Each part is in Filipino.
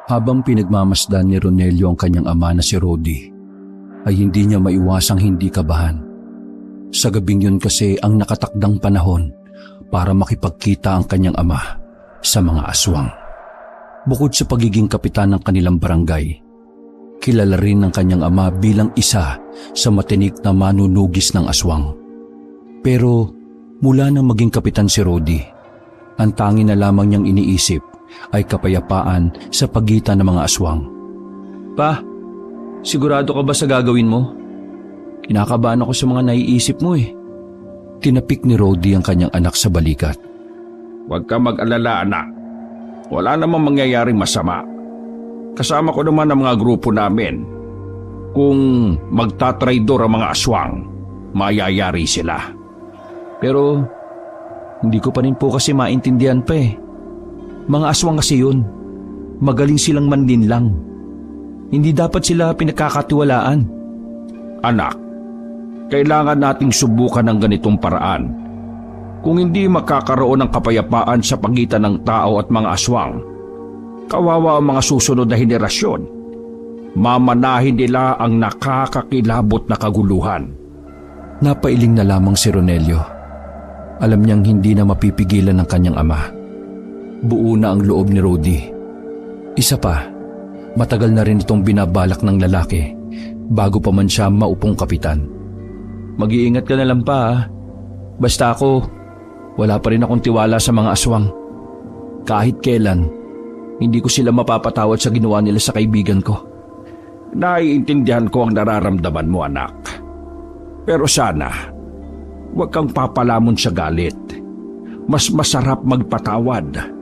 Habang pinagmamasdan ni Ronelio ang kanyang ama na si Rodi, ay hindi niya maiwasang hindi kabahan. Sa gabing yun kasi ang nakatakdang panahon para makipagkita ang kanyang ama sa mga aswang. Bukod sa pagiging kapitan ng kanilang barangay, kilala rin ng kanyang ama bilang isa sa matinik na manunugis ng aswang. Pero mula nang maging kapitan si Rodi, ang tanging na lamang niyang iniisip ay kapayapaan sa pagitan ng mga aswang. Pa, sigurado ka ba sa gagawin mo? Kinakabahan ako sa mga naiisip mo eh. Tinapik ni Rodi ang kanyang anak sa balikat. Huwag ka mag-alala, anak. Wala namang mangyayaring masama. Kasama ko naman ang mga grupo namin. Kung magtatraidor ang mga aswang, mayayari sila. Pero hindi ko pa rin po kasi maintindihan pa eh. Mga aswang kasi yun. Magaling silang mandinlang. Hindi dapat sila pinagkakatiwalaan. Anak, kailangan nating subukan ng ganitong paraan. Kung hindi makakaroon ng kapayapaan sa pagitan ng tao at mga aswang, kawawa ang mga susunod na henerasyon. Mamanahin nila ang nakakakilabot na kaguluhan. Napailing na lamang si Ronelio. Alam niyang hindi na mapipigilan ng kanyang ama. Buo na ang loob ni Rodi. Isa pa, matagal na rin itong binabalak ng lalaki bago pa man siya maupong kapitan. Mag-iingat ka na lang pa ha. Basta ako, wala pa rin akong tiwala sa mga aswang. Kahit kailan, hindi ko sila mapapatawad sa ginawa nila sa kaibigan ko. Naiintindihan ko ang nararamdaman mo, anak. Pero sana, huwag kang papalamon sa galit. Mas masarap magpatawad.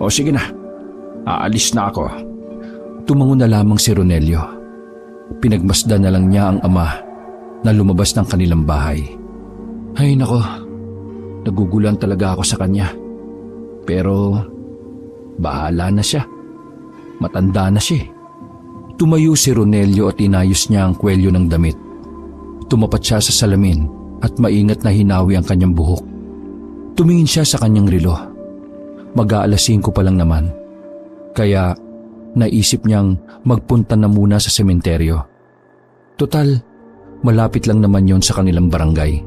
O sige na, aalis na ako. Tumango na lamang si Ronelio. Pinagmasdan na lang niya ang ama na lumabas ng kanilang bahay. Ay nako, nagugulan talaga ako sa kanya. Pero bahala na siya. Matanda na siya. Tumayo si Ronelio at inayos niya ang kwelyo ng damit. Tumapat siya sa salamin at maingat na hinawi ang kanyang buhok. Tumingin siya sa kanyang relo. Mag-aalas 5 pa lang naman. Kaya naisip niyang magpunta na muna sa sementeryo. Total, malapit lang naman yon sa kanilang barangay.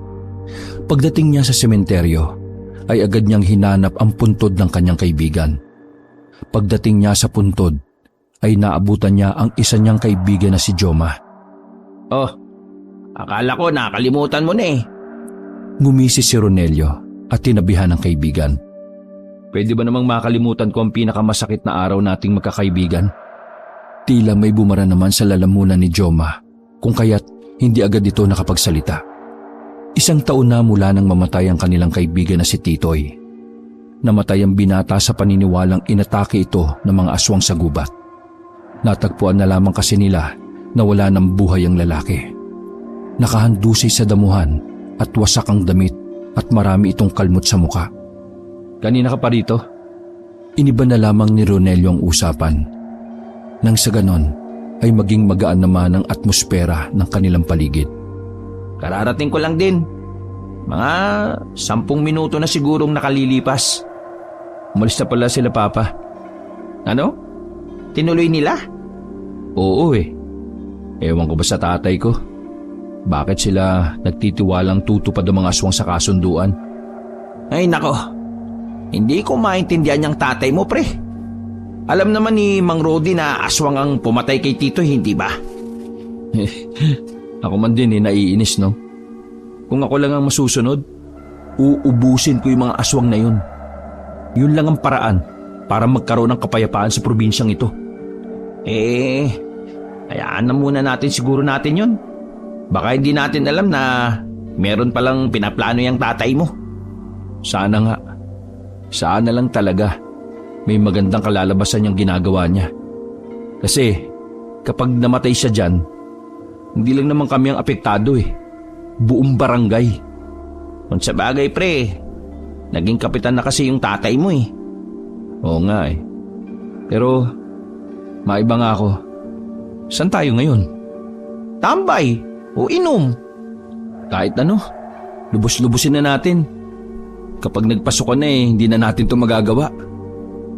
Pagdating niya sa sementeryo, ay agad niyang hinanap ang puntod ng kanyang kaibigan. Pagdating niya sa puntod, ay naabutan niya ang isa niyang kaibigan na si Joma. Oh, akala ko nakalimutan mo na eh. Ngumisi si Ronelio at tinabihan ng kaibigan. Pwede ba namang makalimutan ko ang pinakamasakit na araw nating magkakaibigan? Tila may bumara naman sa lalamunan ni Joma, kung kaya't hindi agad ito nakapagsalita. 1 taon na mula nang mamatay ang kanilang kaibigan na si Titoy. Namatay ang binata sa paniniwalang inatake ito ng mga aswang sa gubat. Natagpuan na lamang kasi nila na wala ng buhay ang lalaki. Nakahandusay sa damuhan at wasak ang damit at marami itong kalmot sa muka. Kanina ka pa rito? Iniba na lamang ni Ronelio ang usapan. Nang sa ganon ay maging magaan naman ang atmosfera ng kanilang paligid. Kararating ko lang din. Mga 10 minuto na sigurong nakalilipas. Umalis na pala sila, Papa. Ano? Tinuloy nila? Oo eh. Ewan ko ba sa tatay ko? Bakit sila nagtitiwalang tutupad ang mga aswang sa kasunduan? Ay nako, hindi ko maintindihan yung tatay mo, pre. Alam naman ni Mang Rodi na aswang ang pumatay kay Tito, hindi ba? Ako man din naiinis, no? Kung ako lang ang masusunod, uubusin ko yung mga aswang na yun. Yun lang ang paraan para magkaroon ng kapayapaan sa probinsyang ito. Hayaan na muna natin siguro natin yun. Baka hindi natin alam na meron palang pinaplano yung tatay mo. Sana nga. Sana lang talaga may magandang kalalabasan yung ginagawa niya. Kasi kapag namatay siya dyan, hindi lang naman kami ang apektado eh. Buong barangay. Kung sa bagay, pre, naging kapitan na kasi yung tatay mo eh. Oo nga eh. Pero maiba nga ako. Saan tayo ngayon? Tambay o inom. Kahit ano, lubos-lubusin na natin. Kapag nagpasukan na hindi na natin ito magagawa.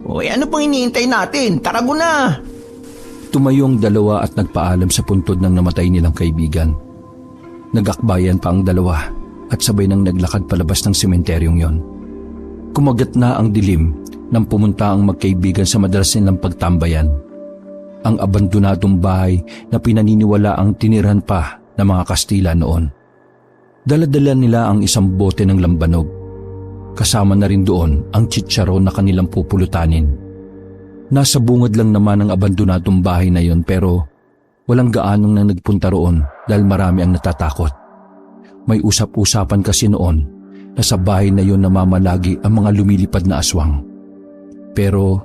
O ano pang iniintay natin? Tara mo na! Tumayo ang dalawa at nagpaalam sa puntod ng namatay nilang kaibigan. Nagakbayan pa ang dalawa at sabay nang naglakad palabas ng sementeryong yon. Kumagat na ang dilim nang pumunta ang magkaibigan sa madalas nilang pagtambayan. Ang abandonadong bahay na pinaniniwala ang tinirhan pa ng mga Kastila noon. Dala-dala nila ang isang bote ng lambanog. Kasama na rin doon ang chicharon na kanilang pupulutanin. Nasa bungad lang naman ang abandonadong bahay na yon pero walang gaanong nang nagpunta roon dahil marami ang natatakot. May usap-usapan kasi noon na sa bahay na yon namamalagi ang mga lumilipad na aswang. Pero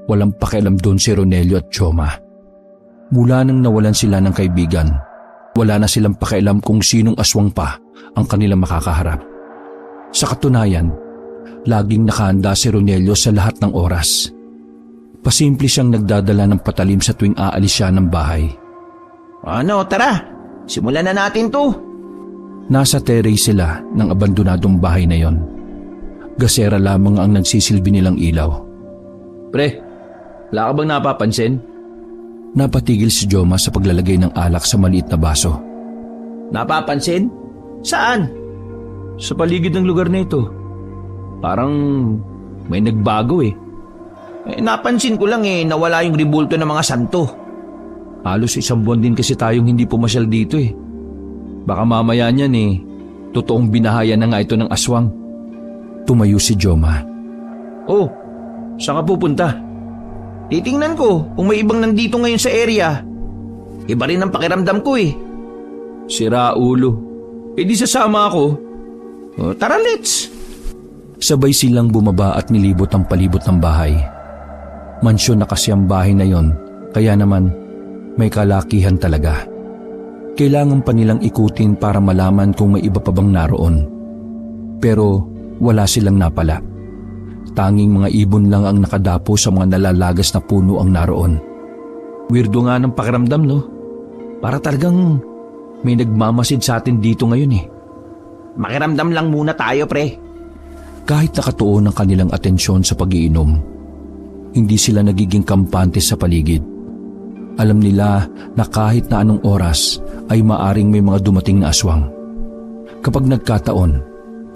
walang pakialam doon si Ronelio at Choma. Mula nang nawalan sila ng kaibigan, wala na silang pakialam kung sinong aswang pa ang kanilang makakaharap. Sa katunayan, laging nakahanda si Ronelio sa lahat ng oras. Pasimple siyang nagdadala ng patalim sa tuwing aalis siya ng bahay. Ano, tara! Simulan na natin to! Nasa terrace sila ng abandonadong bahay na yon. Gasera lamang ang nagsisilbi nilang ilaw. Pre, wala ka bang napapansin? Napatigil si Joma sa paglalagay ng alak sa maliit na baso. Napapansin? Saan? Sa paligid ng lugar na ito. Parang may nagbago eh. Napansin ko lang nawala yung ribulto ng mga santo. Halos isang buwan din kasi tayong hindi pumasyal dito eh. Baka mamaya niyan totoong binahayan na nga ito ng aswang. Tumayo si Joma. Oh, saan ka pupunta? Titingnan ko kung may ibang nandito ngayon sa area. Iba rin ang pakiramdam ko eh. Sira ulo. Di sasama ako. Tara, let's! Sabay silang bumaba at nilibot ang palibot ng bahay. Mansyon na kasi ang bahay na yon, kaya naman may kalakihan talaga. Kailangan pa nilang ikutin para malaman kung may iba pa bang naroon. Pero wala silang napala. Tanging mga ibon lang ang nakadapo sa mga nalalagas na puno ang naroon. Weirdo nga ng pakiramdam, no? Para talagang may nagmamasid sa atin dito ngayon eh. Makiramdam lang muna tayo, pre. Kahit nakatuon ang kanilang atensyon sa pag-iinom, hindi sila nagiging kampante sa paligid. Alam nila na kahit na anong oras ay maaring may mga dumating na aswang. Kapag nagkataon,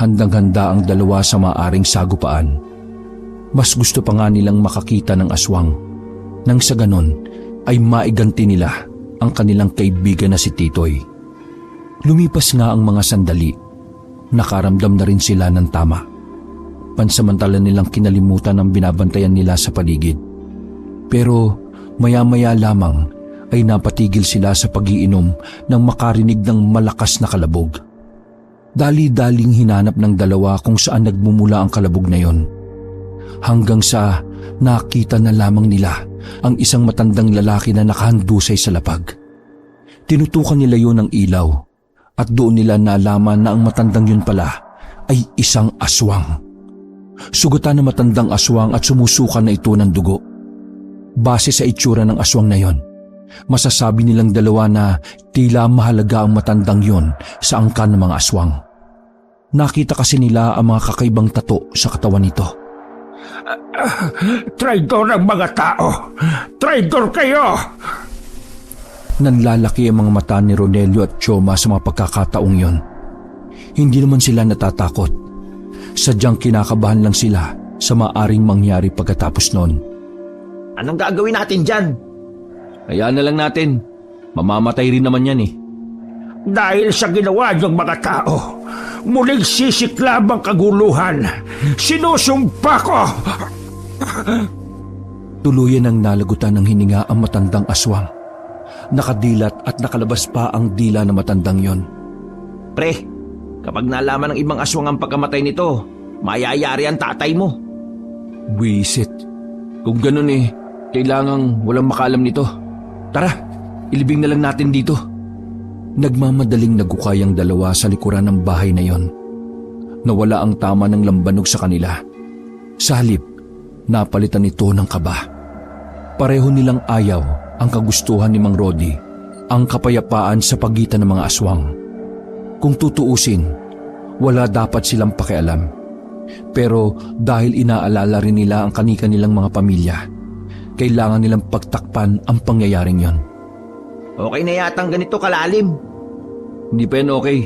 handang-handa ang dalawa sa maaring sagupaan. Mas gusto pa nga nilang makakita ng aswang nang sa ganon ay maiganti nila ang kanilang kaibigan na si Titoy. Lumipas nga ang mga sandali, nakaramdam na rin sila ng tama. Pansamantala nilang kinalimutan ang binabantayan nila sa paligid. Pero maya-maya lamang ay napatigil sila sa pag-iinom nang makarinig ng malakas na kalabog. Dali-daling hinanap ng dalawa kung saan nagmumula ang kalabog na yon. Hanggang sa nakita na lamang nila ang isang matandang lalaki na nakahandusay sa lapag. Tinutukan nila yon ng ilaw at doon nila nalaman na ang matandang yun pala ay isang aswang. Sugatan na matandang aswang at sumusuka na ito ng dugo. Base sa itsura ng aswang na yon, masasabi nilang dalawa na tila mahalaga ang matandang yon sa angkan ng mga aswang. Nakita kasi nila ang mga kakaibang tato sa katawan nito. Traidor ang mga tao! Traidor kayo! Nanlalaki ang mga mata ni Ronelio at Choma sa mga pagkakataong yon. Hindi naman sila natatakot. Sadyang kinakabahan lang sila sa maaring mangyari pagkatapos noon. Anong gagawin natin dyan? Hayaan na lang natin. Mamamatay rin naman yan eh. Dahil sa ginawa ng mga tao, muling sisiklab ang kaguluhan. Sinusumpa ko! Tuluyan ang nalagutan ng hininga ang matandang aswang. Nakadilat at nakalabas pa ang dila ng matandang yon. Pre, kapag nalaman ng ibang aswang ang pagkamatay nito, mayayari ang tatay mo. Wisit. Kung ganun kailangang walang makaalam nito. Tara, ilibing na lang natin dito. Nagmamadaling nagukay ang dalawa sa likuran ng bahay na yon. Nawala ang tama ng lambanog sa kanila. Sa halip, napalitan ito ng kaba. Pareho nilang ayaw ang kagustuhan ni Mang Rodi, ang kapayapaan sa pagitan ng mga aswang. Kung tutuusin, wala dapat silang pakialam. Pero dahil inaalala rin nila ang kani-kanilang mga pamilya, kailangan nilang pagtakpan ang pangyayaring yon. Okay na yatang ganito kalalim. Hindi pa yan okay.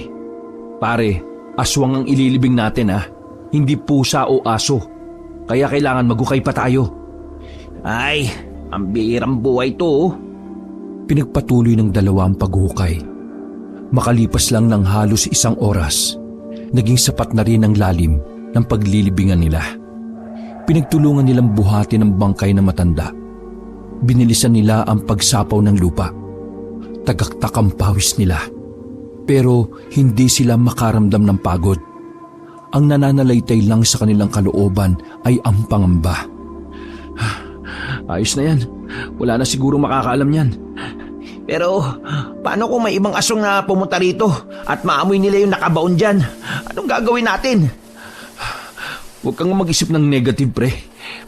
Pare, aswang ang ililibing natin hindi pusa o aso. Kaya kailangan magukay pa tayo. Ay, ang bihirang buhay to. Pinagpatuloy ng dalawa ang paghuhukay. Makalipas lang ng halos 1 oras, naging sapat na rin ang lalim ng paglilibingan nila. Pinagtulungan nilang buhati ng bangkay na matanda. Binilisan nila ang pagsapaw ng lupa. Tagaktak ang pawis nila. Pero hindi sila makaramdam ng pagod. Ang nananalaytay lang sa kanilang kalooban ay ang pangamba. Ayos na yan. Wala na siguro makakaalam yan. Pero paano kung may ibang aswang na pumunta rito at maamoy nila yung nakabaon dyan? Anong gagawin natin? Huwag kang mag-isip ng negative, pre.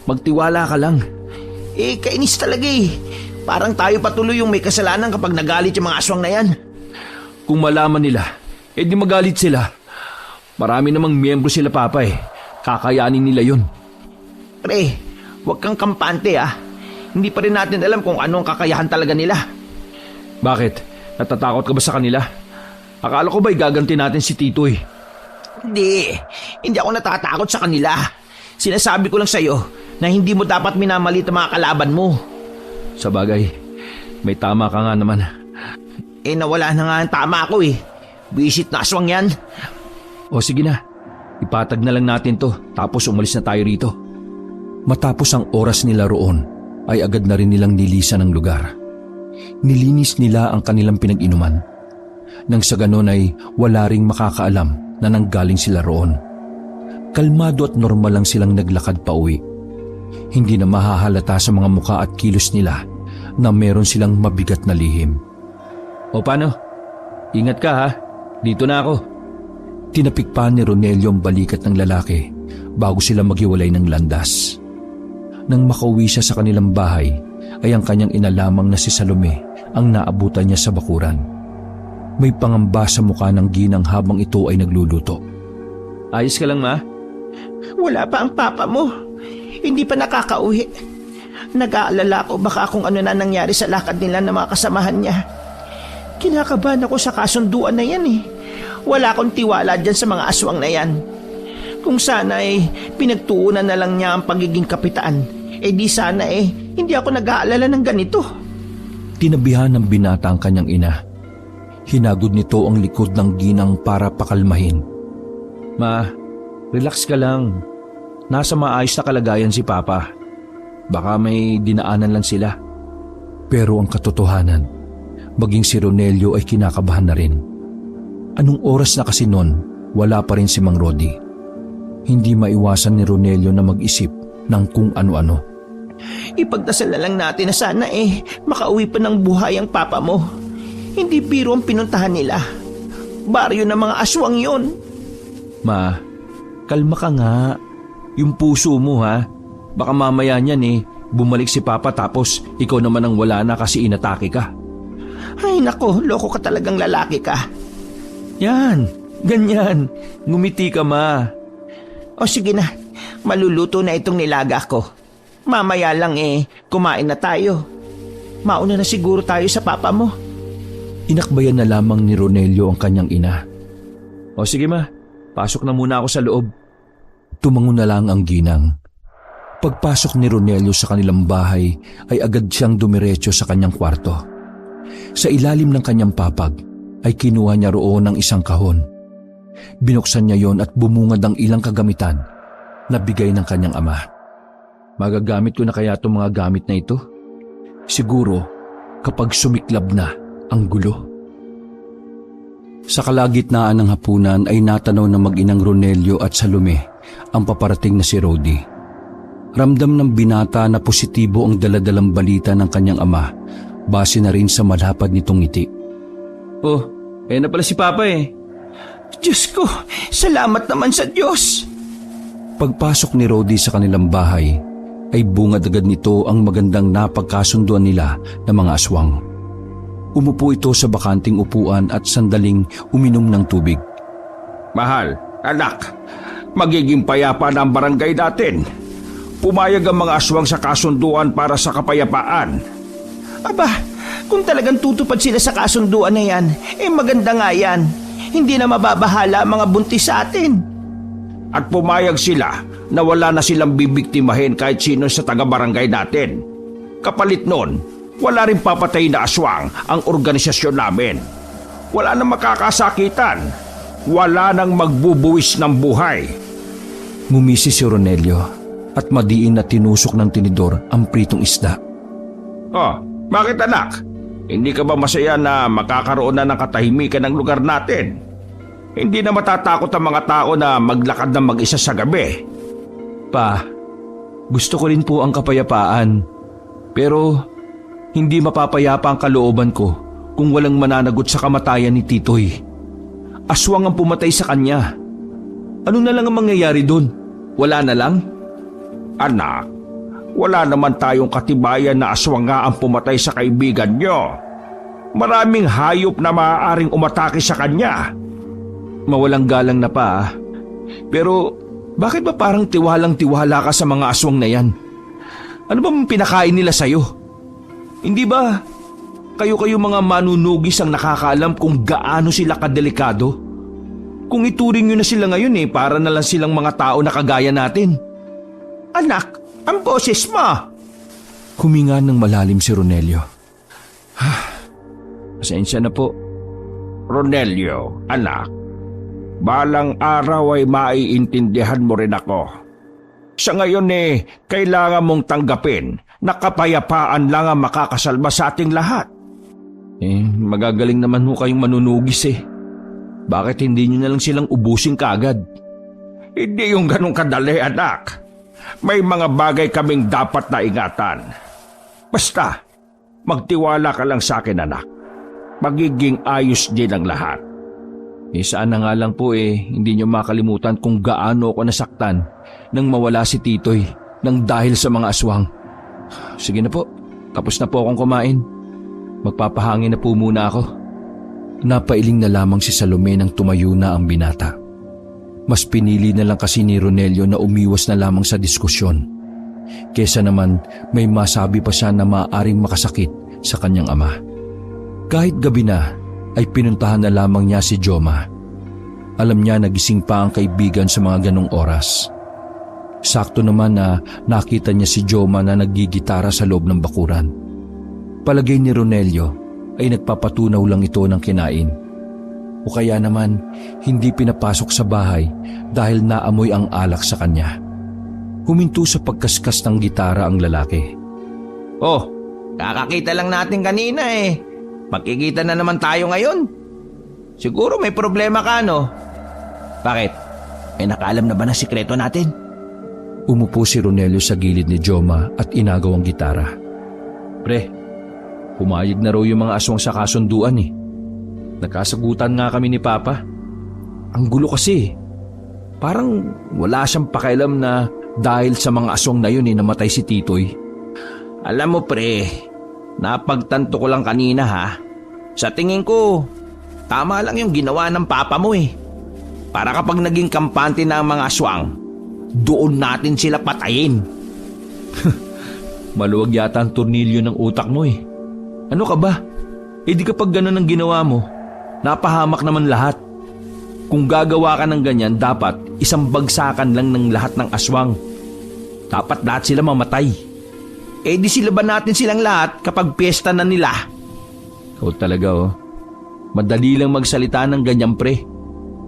Magtiwala ka lang. Kainis talaga eh. Parang tayo patuloy yung may kasalanan kapag nagalit yung mga aswang na yan. Kung malaman nila, di magalit sila. Marami namang miyembro sila, Papa Kakayanin nila yun. Pre, huwag kang kampante Hindi pa rin natin alam kung anong kakayahan talaga nila. Bakit? Natatakot ka ba sa kanila? Akala ko ba'y gaganti natin si Tito Hindi ako natatakot sa kanila. Sinasabi ko lang sa'yo na hindi mo dapat minamalit ang mga kalaban mo. Sa bagay, may tama ka nga naman. Nawala na nga ang tama ko Visit na aswang yan. O sige na, ipatag na lang natin to tapos umalis na tayo rito. Matapos ang oras nila roon, ay agad na rin nilang nilisan ang lugar. Nilinis nila ang kanilang pinag-inuman. Nang sa ganon ay wala ring makakaalam na nanggaling sila roon. Kalmado at normal lang silang naglakad pa uwi. Hindi na mahahalata sa mga muka at kilos nila na meron silang mabigat na lihim. O paano? Ingat ka Dito na ako. Tinapik pa ni Ronelio ang balikat ng lalaki bago sila maghiwalay ng landas. Nang makauwi siya sa kanilang bahay, ay ang kanyang ina lamang na si Salome ang naabutan niya sa bakuran. May pangamba sa mukha ng ginang habang ito ay nagluluto. Ayos ka lang, Ma? Wala pa ang papa mo. Hindi pa nakakauwi. Nag-aalala ko baka kung ano na nangyari sa lakad nila ng mga kasamahan niya. Kinakabahan ako sa kasunduan na yan Wala akong tiwala dyan sa mga aswang na yan. Kung sana pinagtuunan na lang niya ang pagiging kapitan, di sana hindi ako nag-aalala ng ganito. Tinabihan ng binata ang kanyang ina. Hinagod nito ang likod ng ginang para pakalmahin. Ma, relax ka lang. Nasa maayos na kalagayan si Papa. Baka may dinaanan lang sila. Pero ang katotohanan, maging si Ronelio ay kinakabahan na rin. Anong oras na kasi noon, wala pa rin si Mang Rodi. Hindi maiwasan ni Ronelio na mag-isip ng kung ano-ano. Ipagdasal na lang natin na sana makauwi pa ng buhay ang papa mo. Hindi biro ang pinuntahan nila. Baryo ng mga aswang yon. Ma, kalma ka nga. Yung puso mo baka mamaya niyan bumalik si Papa tapos ikaw naman ang wala na kasi inatake ka. Ay nako, loko ka talagang lalaki ka. Yan, ganyan. Ngumiti ka, Ma. O sige na, maluluto na itong nilaga ko. Mamaya lang kumain na tayo. Mauna na siguro tayo sa papa mo. Inakbayan na lamang ni Ronelio ang kanyang ina. O sige, Ma, pasok na muna ako sa loob. Tumango na lang ang ginang. Pagpasok ni Ronelio sa kanilang bahay ay agad siyang dumiretso sa kanyang kwarto. Sa ilalim ng kanyang papag ay kinuha niya roon ng isang kahon. Binuksan niya yon at bumungad ang ilang kagamitan na bigay ng kanyang ama. Magagamit ko na kaya itong mga gamit na ito? Siguro kapag sumiklab na ang gulo. Sa kalagitnaan ng hapunan ay natanaw ng mag-inang Ronelio at Salome ang paparating na si Rodi. Ramdam ng binata na positibo ang daladalang balita ng kanyang ama base na rin sa malapad nitong ngiti. Oh, na pala si Papa Diyos ko, salamat naman sa Diyos. Pagpasok ni Rodi sa kanilang bahay ay bungad agad nito ang magandang napagkasunduan nila ng mga aswang. Umupo ito sa bakanting upuan at sandaling uminom ng tubig. Mahal, anak, magiging payapa na ang barangay natin. Pumayag ang mga aswang sa kasunduan para sa kapayapaan. Aba, kung talagang tutupad sila sa kasunduan na yan, maganda nga yan. Hindi na mababahala ang mga buntis sa atin. At pumayag sila na wala na silang bibiktimahin kahit sino sa taga-barangay natin. Kapalit nun, wala rin papatay na aswang ang organisasyon namin. Wala nang makakasakitan. Wala nang magbubuwis ng buhay. Ngumisi si Ronelio at madiin na tinusok ng tinidor ang pritong isda. Oh, bakit anak? Hindi ka ba masaya na makakaroon na ng katahimikan ng lugar natin? Hindi na matatakot ang mga tao na maglakad ng mag-isa sa gabi. Pa, gusto ko rin po ang kapayapaan. Pero hindi mapapayapa ang kalooban ko kung walang mananagot sa kamatayan ni Titoy. Aswang ang pumatay sa kanya. Ano na lang ang mangyayari doon? Wala na lang? Anak, wala naman tayong katibayan na aswang nga ang pumatay sa kaibigan nyo. Maraming hayop na maaaring umatake sa kanya. Mawalang galang na pa. Pero bakit ba parang tiwalang-tiwala ka sa mga aswang na yan? Ano bang pinakain nila sa'yo? Hindi ba kayo mga manunugis ang nakakaalam kung gaano sila kadelikado? Kung ituring nyo na sila ngayon para na lang silang mga tao na kagaya natin. Anak, ang boses mo! Huminga ng malalim si Ronelio. Pasensya na po. Ronelio, anak, balang araw ay maiintindihan mo rin ako. Sa ngayon kailangan mong tanggapin na kapayapaan lang ang makakasalba sa ating lahat. Magagaling naman ho kayong manunugis Bakit hindi nyo na lang silang ubusin kaagad? Hindi yung ganun kadali, anak. May mga bagay kaming dapat na ingatan. Basta, magtiwala ka lang sa akin, anak. Magiging ayos din ang lahat. Saan na nga lang po hindi nyo makalimutan kung gaano ako nasaktan nang mawala si Titoy nang dahil sa mga aswang. Sige na po, tapos na po akong kumain. Magpapahangin na po muna ako. Napailing na lamang si Salome nang tumayo na ang binata. Mas pinili na lang kasi ni Ronelio na umiwas na lamang sa diskusyon. Kesa naman may masabi pa siya na maaaring makasakit sa kanyang ama. Kahit gabi na, ay pinuntahan na lamang niya si Joma. Alam niya nagising pa ang kaibigan sa mga ganong oras. Sakto naman na nakita niya si Joma na naggigitara sa loob ng bakuran. Palagay ni Ronelio ay nagpapatunaw lang ito ng kinain. O kaya naman hindi pinapasok sa bahay dahil naamoy ang alak sa kanya. Huminto sa pagkaskas ng gitara ang lalaki. Oh, kakakita lang natin kanina Magkikita na naman tayo ngayon. Siguro may problema ka, no? Bakit? May nakaalam na ba na sikreto natin? Umupo si Ronelio sa gilid ni Joma at inagaw ang gitara. Pre, pumayag na raw yung mga aswang sa kasunduan Nagkasagutan nga kami ni Papa. Ang gulo kasi. Parang wala siyang pakialam na dahil sa mga aswang na yun namatay si Titoy. Alam mo pre, napagtanto ko lang kanina Sa tingin ko, tama lang yung ginawa ng papa mo Para kapag naging kampante na ang mga aswang, doon natin sila patayin. Maluwag yata ang tornilyo ng utak mo Ano ka ba? Di kapag ganun ang ginawa mo, napahamak naman lahat. Kung gagawa ka ng ganyan, dapat isang bagsakan lang ng lahat ng aswang. Dapat lahat sila mamatay. Di sila ba natin silang lahat kapag piyesta na nila? Ikaw talaga Madali lang magsalita ng ganyan pre.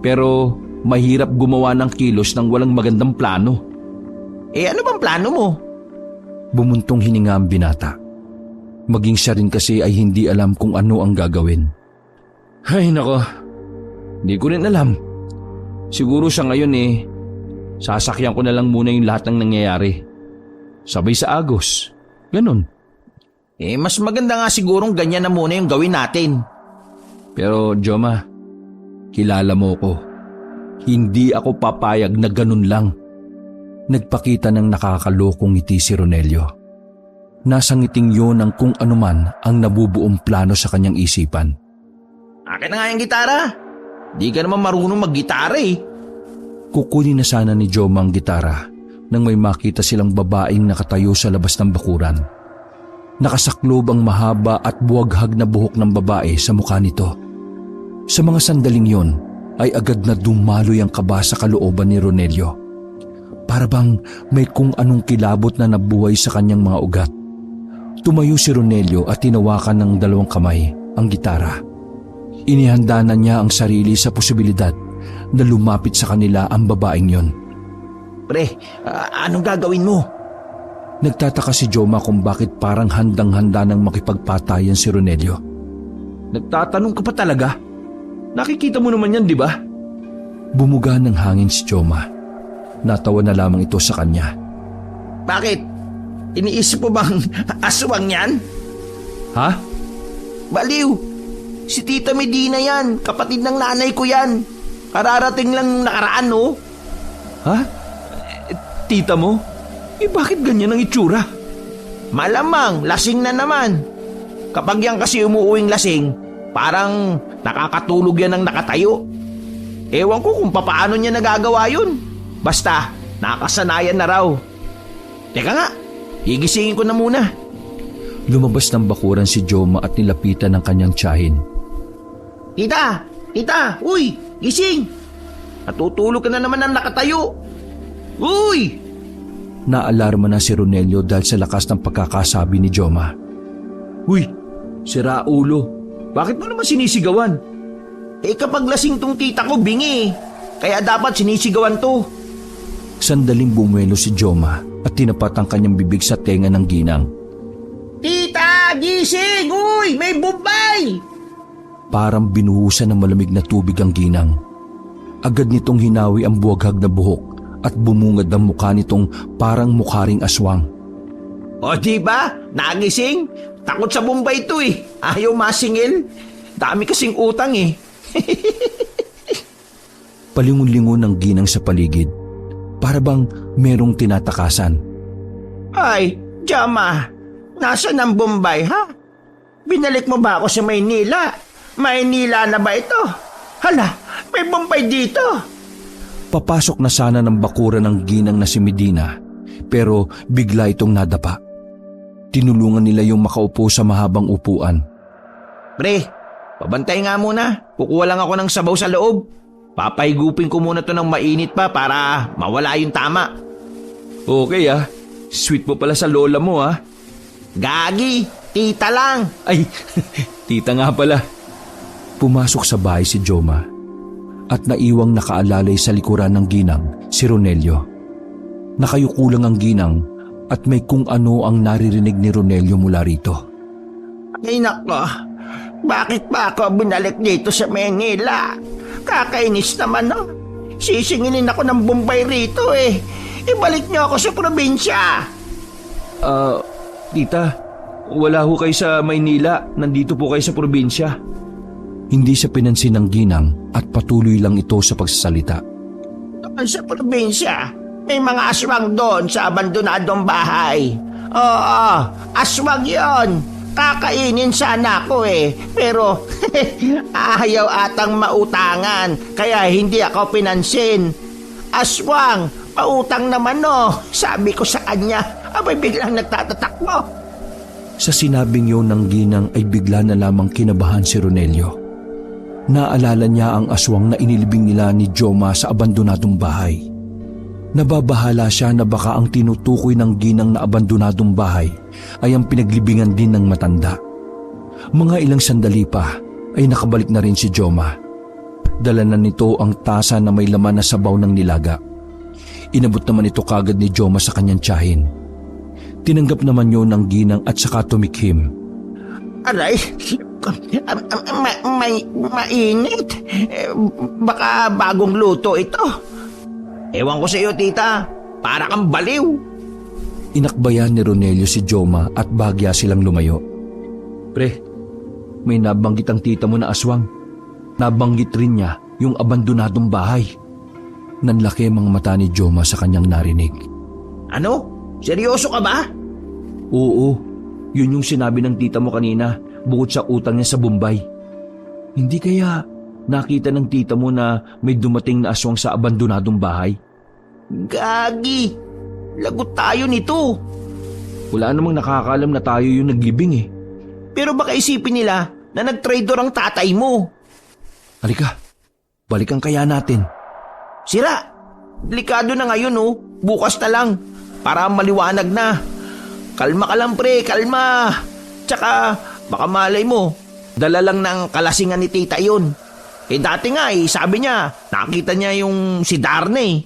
Pero mahirap gumawa ng kilos ng walang magandang plano. Ano bang plano mo? Bumuntong hininga ang binata. Maging siya rin kasi ay hindi alam kung ano ang gagawin. Ay nako, hindi ko rin alam. Siguro sa ngayon sasakyan ko na lang muna yung lahat ng nangyayari. Sabay sa agos, ganun. Mas maganda nga sigurong ganyan na muna yung gawin natin. Pero Joma, kilala mo ko. Hindi ako papayag na ganun lang. Nagpakita ng nakakalokong ngiti si Ronelio. Nasa ngiting yun ang kung anuman ang nabubuong plano sa kanyang isipan. Akin na nga yung gitara. Di ka naman marunong mag-gitara Kukunin na sana ni Joma ang gitara nang may makita silang babaeng nakatayo sa labas ng bakuran. Nakasaklob ang mahaba at buwaghag na buhok ng babae sa mukha nito. Sa mga sandaling yon ay agad na dumaloy ang kaba sa kalooban ni Ronelio. Para bang may kung anong kilabot na nabuhay sa kanyang mga ugat. Tumayo si Ronelio at tinawakan ng dalawang kamay ang gitara. Inihanda na niya ang sarili sa posibilidad na lumapit sa kanila ang babaeng yon. Pre, anong gagawin mo? Nagtataka si Joma kung bakit parang handang-handa ng makipagpatayan si Ronelio. Nagtatanong ka pa talaga? Nakikita mo naman yan, di ba? Bumuga ng hangin si Joma. Natawa na lamang ito sa kanya. Bakit? Iniisip mo bang aswang yan? Ha? Baliw! Si Tita Medina yan, kapatid ng nanay ko yan. Kararating lang nakaraan, no? Ha? Tita mo? Bakit ganyan ang itsura? Malamang, lasing na naman. Kapag yan kasi umuuwing lasing, parang nakakatulog yan ng nakatayo. Ewan ko kung papaano niya nagagawa yun. Basta, nakasanayan na raw. Teka nga, higisingin ko na muna. Lumabas ng bakuran si Joma at nilapitan ng kanyang tiyahin. Tita! Tita! Uy! Gising! Natutulog ka na naman ng nakatayo. Uy! Naalarma na si Ronelio dahil sa lakas ng pagkakasabi ni Joma. Huy, sira ulo. Bakit mo naman sinisigawan? Kapag lasing tong tita ko, bingi. Kaya dapat sinisigawan to. Sandaling bumuelo si Joma at tinapat ang kanyang bibig sa tenga ng ginang. Tita! Gising! Uy! May Bombay! Parang binuhusan ng malamig na tubig ang ginang. Agad nitong hinawi ang buwaghag na buhok at bumungad ang mukha nitong parang mukharing aswang. O diba? Nagising? Takot sa Bombay to eh. Ayaw masingil. Dami kasing utang eh. Palingon-lingon ang ginang sa paligid. Para bang merong tinatakasan. Ay, Jama. Nasaan ang Bombay ha? Binalik mo ba ako sa Maynila? Maynila na ba ito? Hala, may Bombay dito. Papasok na sana ng bakuran ng ginang na si Medina, pero bigla itong nadapa. Tinulungan nila yung makaupo sa mahabang upuan. Pre, pabantay nga muna. Kukuha lang ako ng sabaw sa loob. Papahigupin ko muna to ng mainit pa para mawala yung tama. Okay ah, sweet mo pala sa lola mo ah. Gagi, tita lang. Ay, tita nga pala. Pumasok sa bahay si Joma at naiwang nakaalalay sa likuran ng ginang si Ronelio. Nakayuko lang ang ginang at may kung ano ang naririnig ni Ronelio mula rito. Ay nako, bakit pa ako binalik dito sa Manila? Kakainis naman no. Sisingilin ako ng Bombay rito eh. Ibalik niyo ako sa probinsya. Tita, wala ho kayo sa Maynila. Nandito po kayo sa probinsya. Hindi siya pinansin ng ginang at patuloy lang ito sa pagsasalita. Doon sa probinsya, may mga aswang doon sa abandonadong bahay. Oo, aswang yon. Kakainin sana ako eh. Pero ayaw atang mautangan, kaya hindi ako pinansin. Aswang, pautang naman no. Sabi ko sa kanya, abay biglang nagtatatakbo. Sa sinabing yun ng ginang ay bigla na lamang kinabahan si Ronelio. Naalala niya ang aswang na inilibing nila ni Joma sa abandonadong bahay. Nababahala siya na baka ang tinutukoy ng ginang na abandonadong bahay ay ang pinaglibingan din ng matanda. Mga ilang sandali pa ay nakabalik na rin si Joma. Dala na nito ang tasa na may laman na sabaw ng nilaga. Inabot naman ito kagad ni Joma sa kanyang tiyahin. Tinanggap naman yun ng ginang at saka tumikhim. Aray, mainit. Baka bagong luto ito. Ewan ko sa iyo, tita. Para kang baliw. Inakbayan ni Ronelio si Joma at bahagya silang lumayo. Pre, may nabanggit ang tita mo na aswang. Nabanggit rin niya yung abandonadong bahay. Nanlaki ang mga mata ni Joma sa kanyang narinig. Ano? Seryoso ka ba? Oo, yun yung sinabi ng tita mo kanina bukod sa utang niya sa Bombay. Hindi kaya nakita ng tita mo na may dumating na aswang sa abandonadong bahay? Gagi! Lagot tayo nito. Wala namang nakakaalam na tayo yung naglibing eh. Pero baka isipin nila na nag-traitor ang tatay mo. Halika, balikan kaya natin. Sira! Delikado na ngayon oh. Bukas na lang. Para maliwanag na. Kalma ka lang pre, kalma. Tsaka baka malay mo, dala lang ng kalasingan ni tita yun. Eh dati nga sabi niya, nakita niya yung si Darna eh.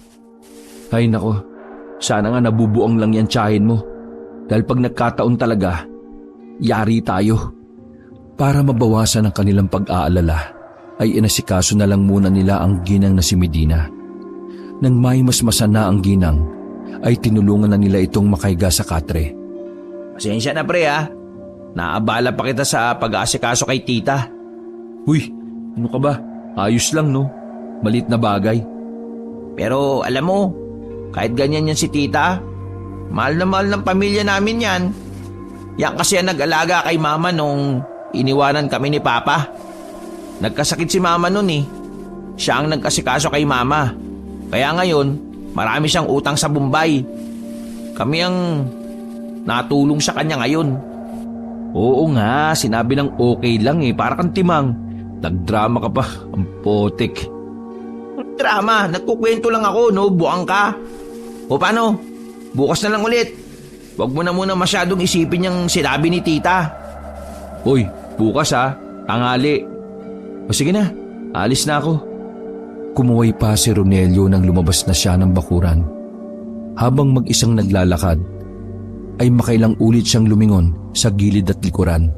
Ay nako, sana nga nabubuang lang yan tiyahin mo. Dahil pag nagkataon talaga, yari tayo. Para mabawasan ang kanilang pag-aalala, ay inasikaso na lang muna nila ang ginang na si Medina. Nang may mas masana ang ginang, ay tinulungan na nila itong makaiga sa katre. Pasensya na pre ha. Naabala pa kita sa pag-aasikaso kay tita. Uy, ano ka ba? Ayos lang no? Malit na bagay. Pero alam mo, kahit ganyan yan si tita, mahal na mahal ng pamilya namin yan. Yan kasi ang nag-alaga kay mama nung iniwanan kami ni papa. Nagkasakit si mama nun eh. Siya ang nagkasikaso kay mama. Kaya ngayon, marami siyang utang sa Bombay. Kami ang natulong sa kanya ngayon. Oo nga, sinabi ng okay lang eh, para kang timang. Nagdrama ka pa, ang potek. Drama, nagkukwento lang ako no, buang ka. O paano? Bukas na lang ulit. Huwag mo na muna masyadong isipin yung sinabi ni tita. Uy, bukas ha, tanghali. O sige na, alis na ako. Kumuway pa si Ronelio nang lumabas na siya ng bakuran. Habang mag-isang naglalakad, ay makailang ulit siyang lumingon sa gilid at likuran.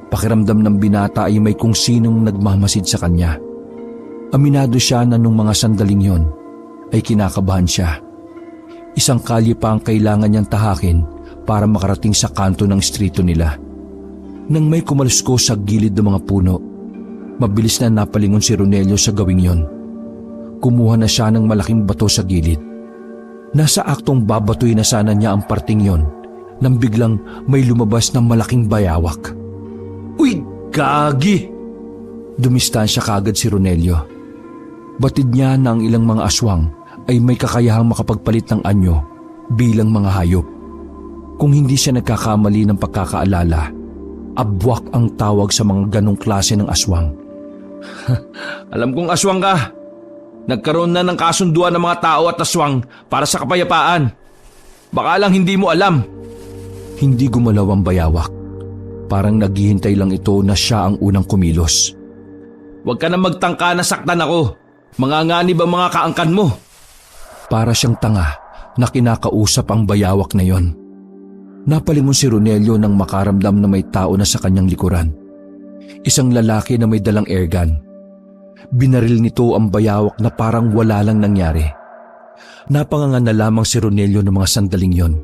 Pakiramdam ng binata ay may kung sinong nagmamasid sa kanya. Aminado siya na nung mga sandaling yon ay kinakabahan siya. Isang kalye pa ang kailangan niyang tahakin para makarating sa kanto ng strito nila. Nang may kumalusko sa gilid ng mga puno, mabilis na napalingon si Ronelio sa gawing yon. Kumuha na siya ng malaking bato sa gilid. Nasa aktong babatoy na sana niya ang parting yon nang biglang may lumabas ng malaking bayawak. Uy, gagi! Dumistansya kagad si Ronelio. Batid niya na ang ilang mga aswang ay may kakayahang makapagpalit ng anyo bilang mga hayop. Kung hindi siya nagkakamali ng pagkakaalala, abwak ang tawag sa mga ganong klase ng aswang. Alam kong aswang ka. Nagkaroon na ng kasunduan ng mga tao at aswang para sa kapayapaan. Baka lang hindi mo alam. Hindi gumalaw ang bayawak. Parang naghihintay lang ito na siya ang unang kumilos. Huwag ka na magtangka na saktan ako. Manganganib ang mga kaangkan mo. Para siyang tanga na kinakausap ang bayawak na yon. Napalingon si Ronelio nang makaramdam na may tao na sa kanyang likuran. Isang lalaki na may dalang airgun. Binaril nito ang bayawak na parang wala lang nangyari. Napanganga na lamang si Ronelio ng mga sandaling yon.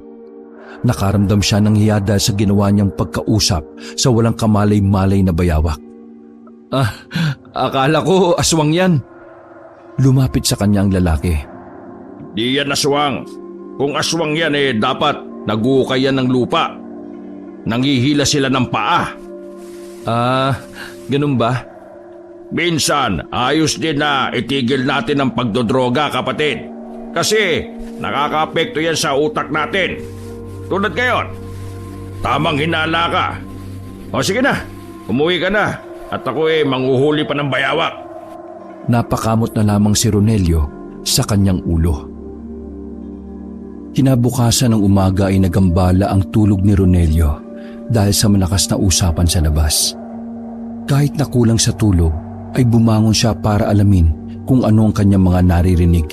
Nakaramdam siya ng hiya dahil sa ginawa niyang pagkausap sa walang kamalay-malay na bayawak. Akala ko aswang yan. Lumapit sa kanya ang lalaki. Di yan aswang. Kung aswang yan dapat nag-uukay yan ng lupa. Nangihila sila ng paa. Ganun ba? Minsan, ayos din na itigil natin ang pagdodroga, kapatid. Kasi nakaka-apekto yan sa utak natin. Tulad ngayon, tamang hinala ka. O sige na, umuwi ka na. At ako manghuhuli pa ng bayawak. Napakamot na lamang si Ronelio sa kanyang ulo. Kinabukasan ng umaga ay nagambala ang tulog ni Ronelio dahil sa malakas na usapan sa labas. Kahit nakulang sa tulog, ay bumangon siya para alamin kung ano ang kanyang mga naririnig.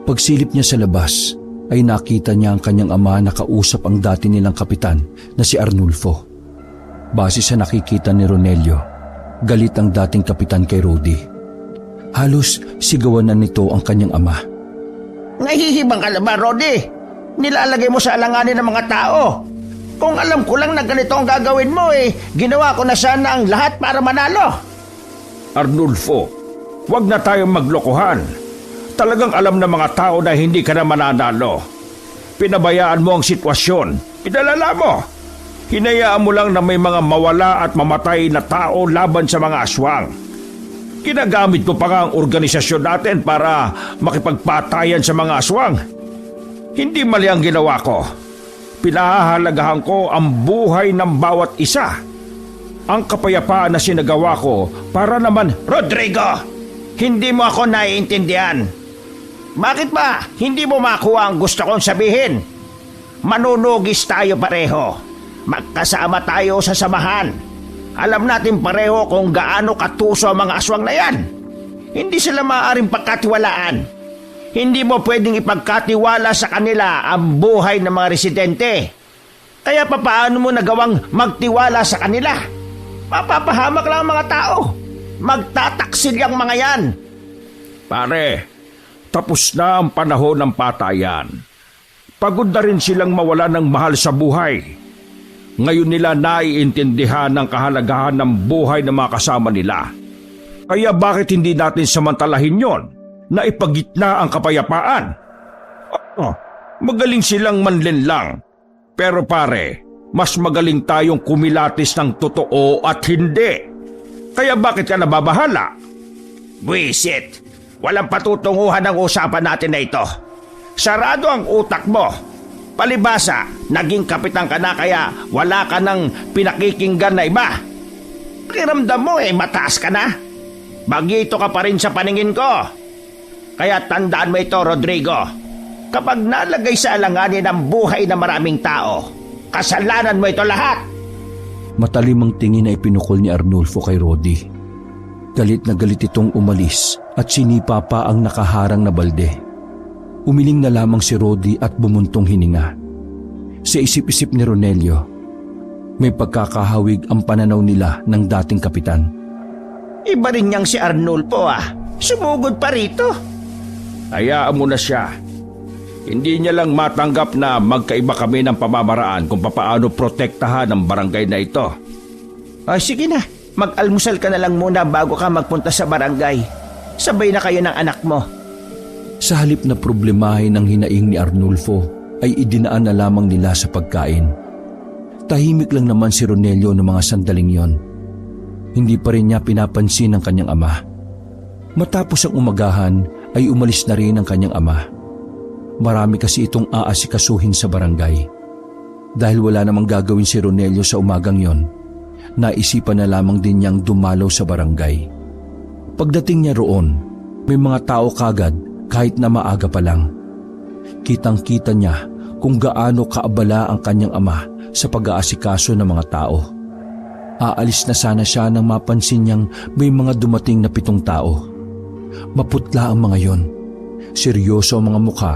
Pagsilip niya sa labas, ay nakita niya ang kanyang ama na kausap ang dati nilang kapitan na si Arnulfo. Base sa nakikita ni Ronelio, galit ang dating kapitan kay Rudy. Halos sigawan na nito ang kanyang ama. Nahihibang ka na ba, Rodi? Nilalagay mo sa alanganin ng mga tao. Kung alam ko lang na ganito ang gagawin mo ginawa ko na sana ang lahat para manalo. Arnulfo, huwag na tayong maglokohan. Talagang alam ng mga tao na hindi ka na mananalo. Pinabayaan mo ang sitwasyon. Pinalala mo. Hinayaan mo lang na may mga mawala at mamatay na tao laban sa mga aswang. Ginagamit ko pa nga ang organisasyon natin para makipagpatayan sa mga aswang. Hindi mali ang ginawa ko. Pinahahalagahan ko ang buhay ng bawat isa. Ang kapayapaan na sinagawa ko para naman... Rodrigo, hindi mo ako naiintindihan. Bakit ba hindi mo makuha ang gusto kong sabihin? Manunugis tayo pareho. Magkasama tayo sa samahan. Alam natin pareho kung gaano katuso ang mga aswang na yan. Hindi sila maaaring pagkatiwalaan. Hindi mo pwedeng ipagkatiwala sa kanila ang buhay ng mga residente. Kaya paano mo nagawang magtiwala sa kanila? Mapapahamak lang ang mga tao. Magtataksil ang mga yan. Pare, tapos na ang panahon ng patayan. Pagod na rin silang mawala ng mahal sa buhay. Ngayon nila naiintindihan ang kahalagahan ng buhay ng mga kasama nila. Kaya bakit hindi natin samantalahin yon na ipagitna ang kapayapaan? Magaling silang manlinlang. Pero pare, mas magaling tayong kumilatis ng totoo at hindi. Kaya bakit ka nababahala? Buisit, walang patutunguhan ang usapan natin na ito. Sarado ang utak mo. Palibasa, naging kapitan ka na kaya wala ka ng pinakikinggan na iba. Pakiramdam mo mataas ka na. Bagito ka pa rin sa paningin ko. Kaya tandaan mo ito, Rodrigo. Kapag nalagay sa alanganin ang buhay ng maraming tao, kasalanan mo ito lahat. Matalimang tingin na ipinukol ni Arnulfo kay Rodi. Galit na galit itong umalis at sinipa pa ang nakaharang na balde. Umiling na lamang si Rodi at bumuntong hininga. Sa isip-isip ni Ronelio, may pagkakahawig ang pananaw nila ng dating kapitan. Iba rin niyang si Arnulfo Sumugod pa rito. Hayaan mo na siya. Hindi niya lang matanggap na magkaiba kami ng pamamaraan kung papaano protektahan ang barangay na ito. Sige na, mag-almusal ka na lang muna bago ka magpunta sa barangay. Sabay na kayo ng anak mo. Sa halip na problemahin ng hinaing ni Arnulfo ay idinaan na lamang nila sa pagkain. Tahimik lang naman si Ronelio ng mga sandaling yon. Hindi pa rin niya pinapansin ang kanyang ama. Matapos ang umagahan ay umalis na rin ang kanyang ama. Marami kasi itong aasikasuhin sa barangay. Dahil wala namang gagawin si Ronelio sa umagang yon, naisipan na lamang din niyang dumalaw sa barangay. Pagdating niya roon, may mga tao kagad kahit na maaga pa lang. Kitang-kita niya kung gaano kaabala ang kanyang ama sa pag-aasikaso ng mga tao. Aalis na sana siya nang mapansin niyang may mga dumating na 7 tao. Maputla ang mga yon. Seryoso ang mga mukha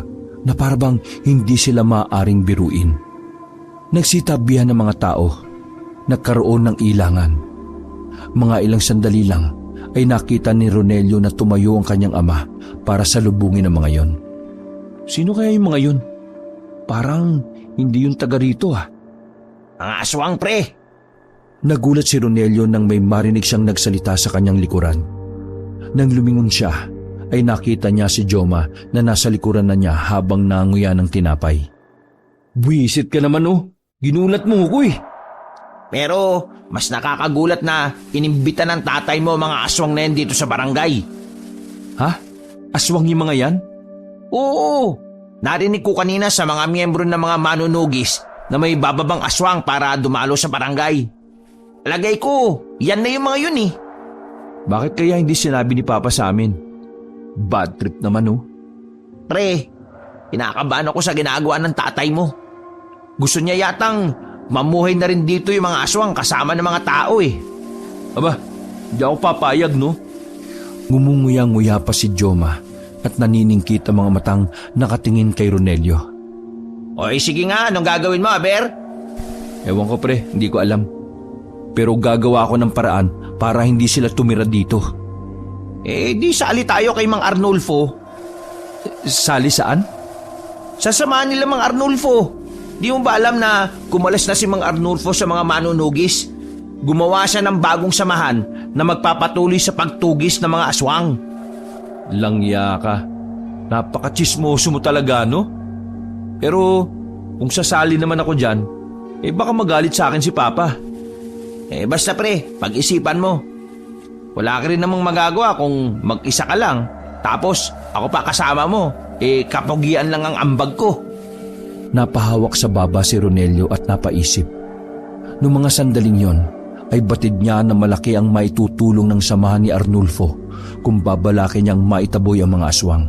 na parabang hindi sila maaaring biruin. Nagsitabihan ng mga tao. Nagkaroon ng ilangan. Mga ilang sandali lang ay nakita ni Ronelio na tumayo ang kanyang ama para salubungin ang mga yon. Sino kaya yung mga yon? Parang hindi yung taga rito Mga aswang, pre. Nagulat si Ronelio nang may marinig siyang nagsalita sa kanyang likuran. Nang lumingon siya, ay nakita niya si Joma na nasa likuran na niya habang nanguya ng tinapay. Buwisit ka naman Ginulat mo ko Pero mas nakakagulat na inimbita ng tatay mo mga aswang na yan dito sa barangay. Ha? Aswang yung mga yan? Oo. Narinig ko kanina sa mga miyembro ng mga manunugis na may bababang aswang para dumalo sa barangay. Lagay ko, yan na yung mga yun Bakit kaya hindi sinabi ni Papa sa amin? Bad trip naman Pre, kinakabahan ako sa ginagawa ng tatay mo. Gusto niya yatang mamuhay na rin dito yung mga aswang kasama ng mga tao Aba, di ako papayag Ngumunguya-nguya pa si Joma at naniningkit ang mga matang nakatingin kay Ronelio. Sige nga, anong gagawin mo, Aber? Ewan ko pre, hindi ko alam. Pero gagawa ako ng paraan para hindi sila tumira dito. Di sali tayo kay Mang Arnulfo. Sali saan? Sasamahan nila Mang Arnulfo. Di mo ba alam na kumalas na si Mang Arnulfo sa mga manunugis? Gumawa siya ng bagong samahan na magpapatuloy sa pagtugis ng mga aswang. Langya ka. Napaka-chismoso mo talaga, Pero kung sasali naman ako dyan, baka magalit sa akin si Papa. Basta pre, pag-isipan mo. Wala ka rin namang magagawa kung mag-isa ka lang. Tapos ako pa kasama mo. Kapugian lang ang ambag ko. Napahawak sa baba si Ronelio at napaisip. Noong mga sandaling yon, ay batid niya na malaki ang maitutulong ng samahan ni Arnulfo kung babalakin niyang maitaboy ang mga aswang.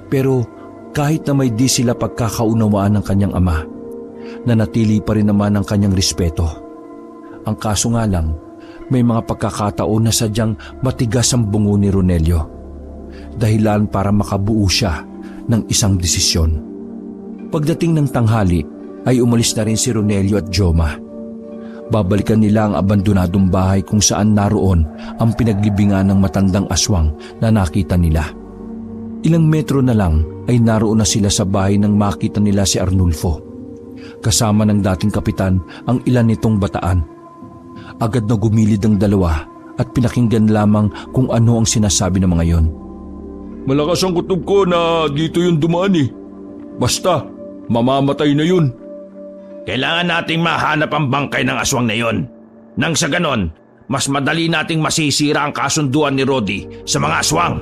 Pero kahit na may di sila pagkakaunawaan ng kanyang ama, nanatili pa rin naman ang kanyang respeto. Ang kaso nga lang, may mga pagkakataon na sadyang matigas ang bungo ni Ronelio. Dahilan para makabuo siya ng isang desisyon. Pagdating ng tanghali ay umalis na rin si Ronelio at Joma. Babalikan nila ang abandonadong bahay kung saan naroon ang pinaglibingan ng matandang aswang na nakita nila. Ilang metro na lang ay naroon na sila sa bahay nang makita nila si Arnulfo. Kasama ng dating kapitan ang ilan nitong bataan. Agad na gumilid ang dalawa at pinakinggan lamang kung ano ang sinasabi ng mga yon. Malakas ang kutob ko na dito yung dumaan eh. Basta, mamamatay na yun. Kailangan nating mahanap ang bangkay ng aswang na yon. Nang sa ganon, mas madali nating masisira ang kasunduan ni Rodi sa mga aswang.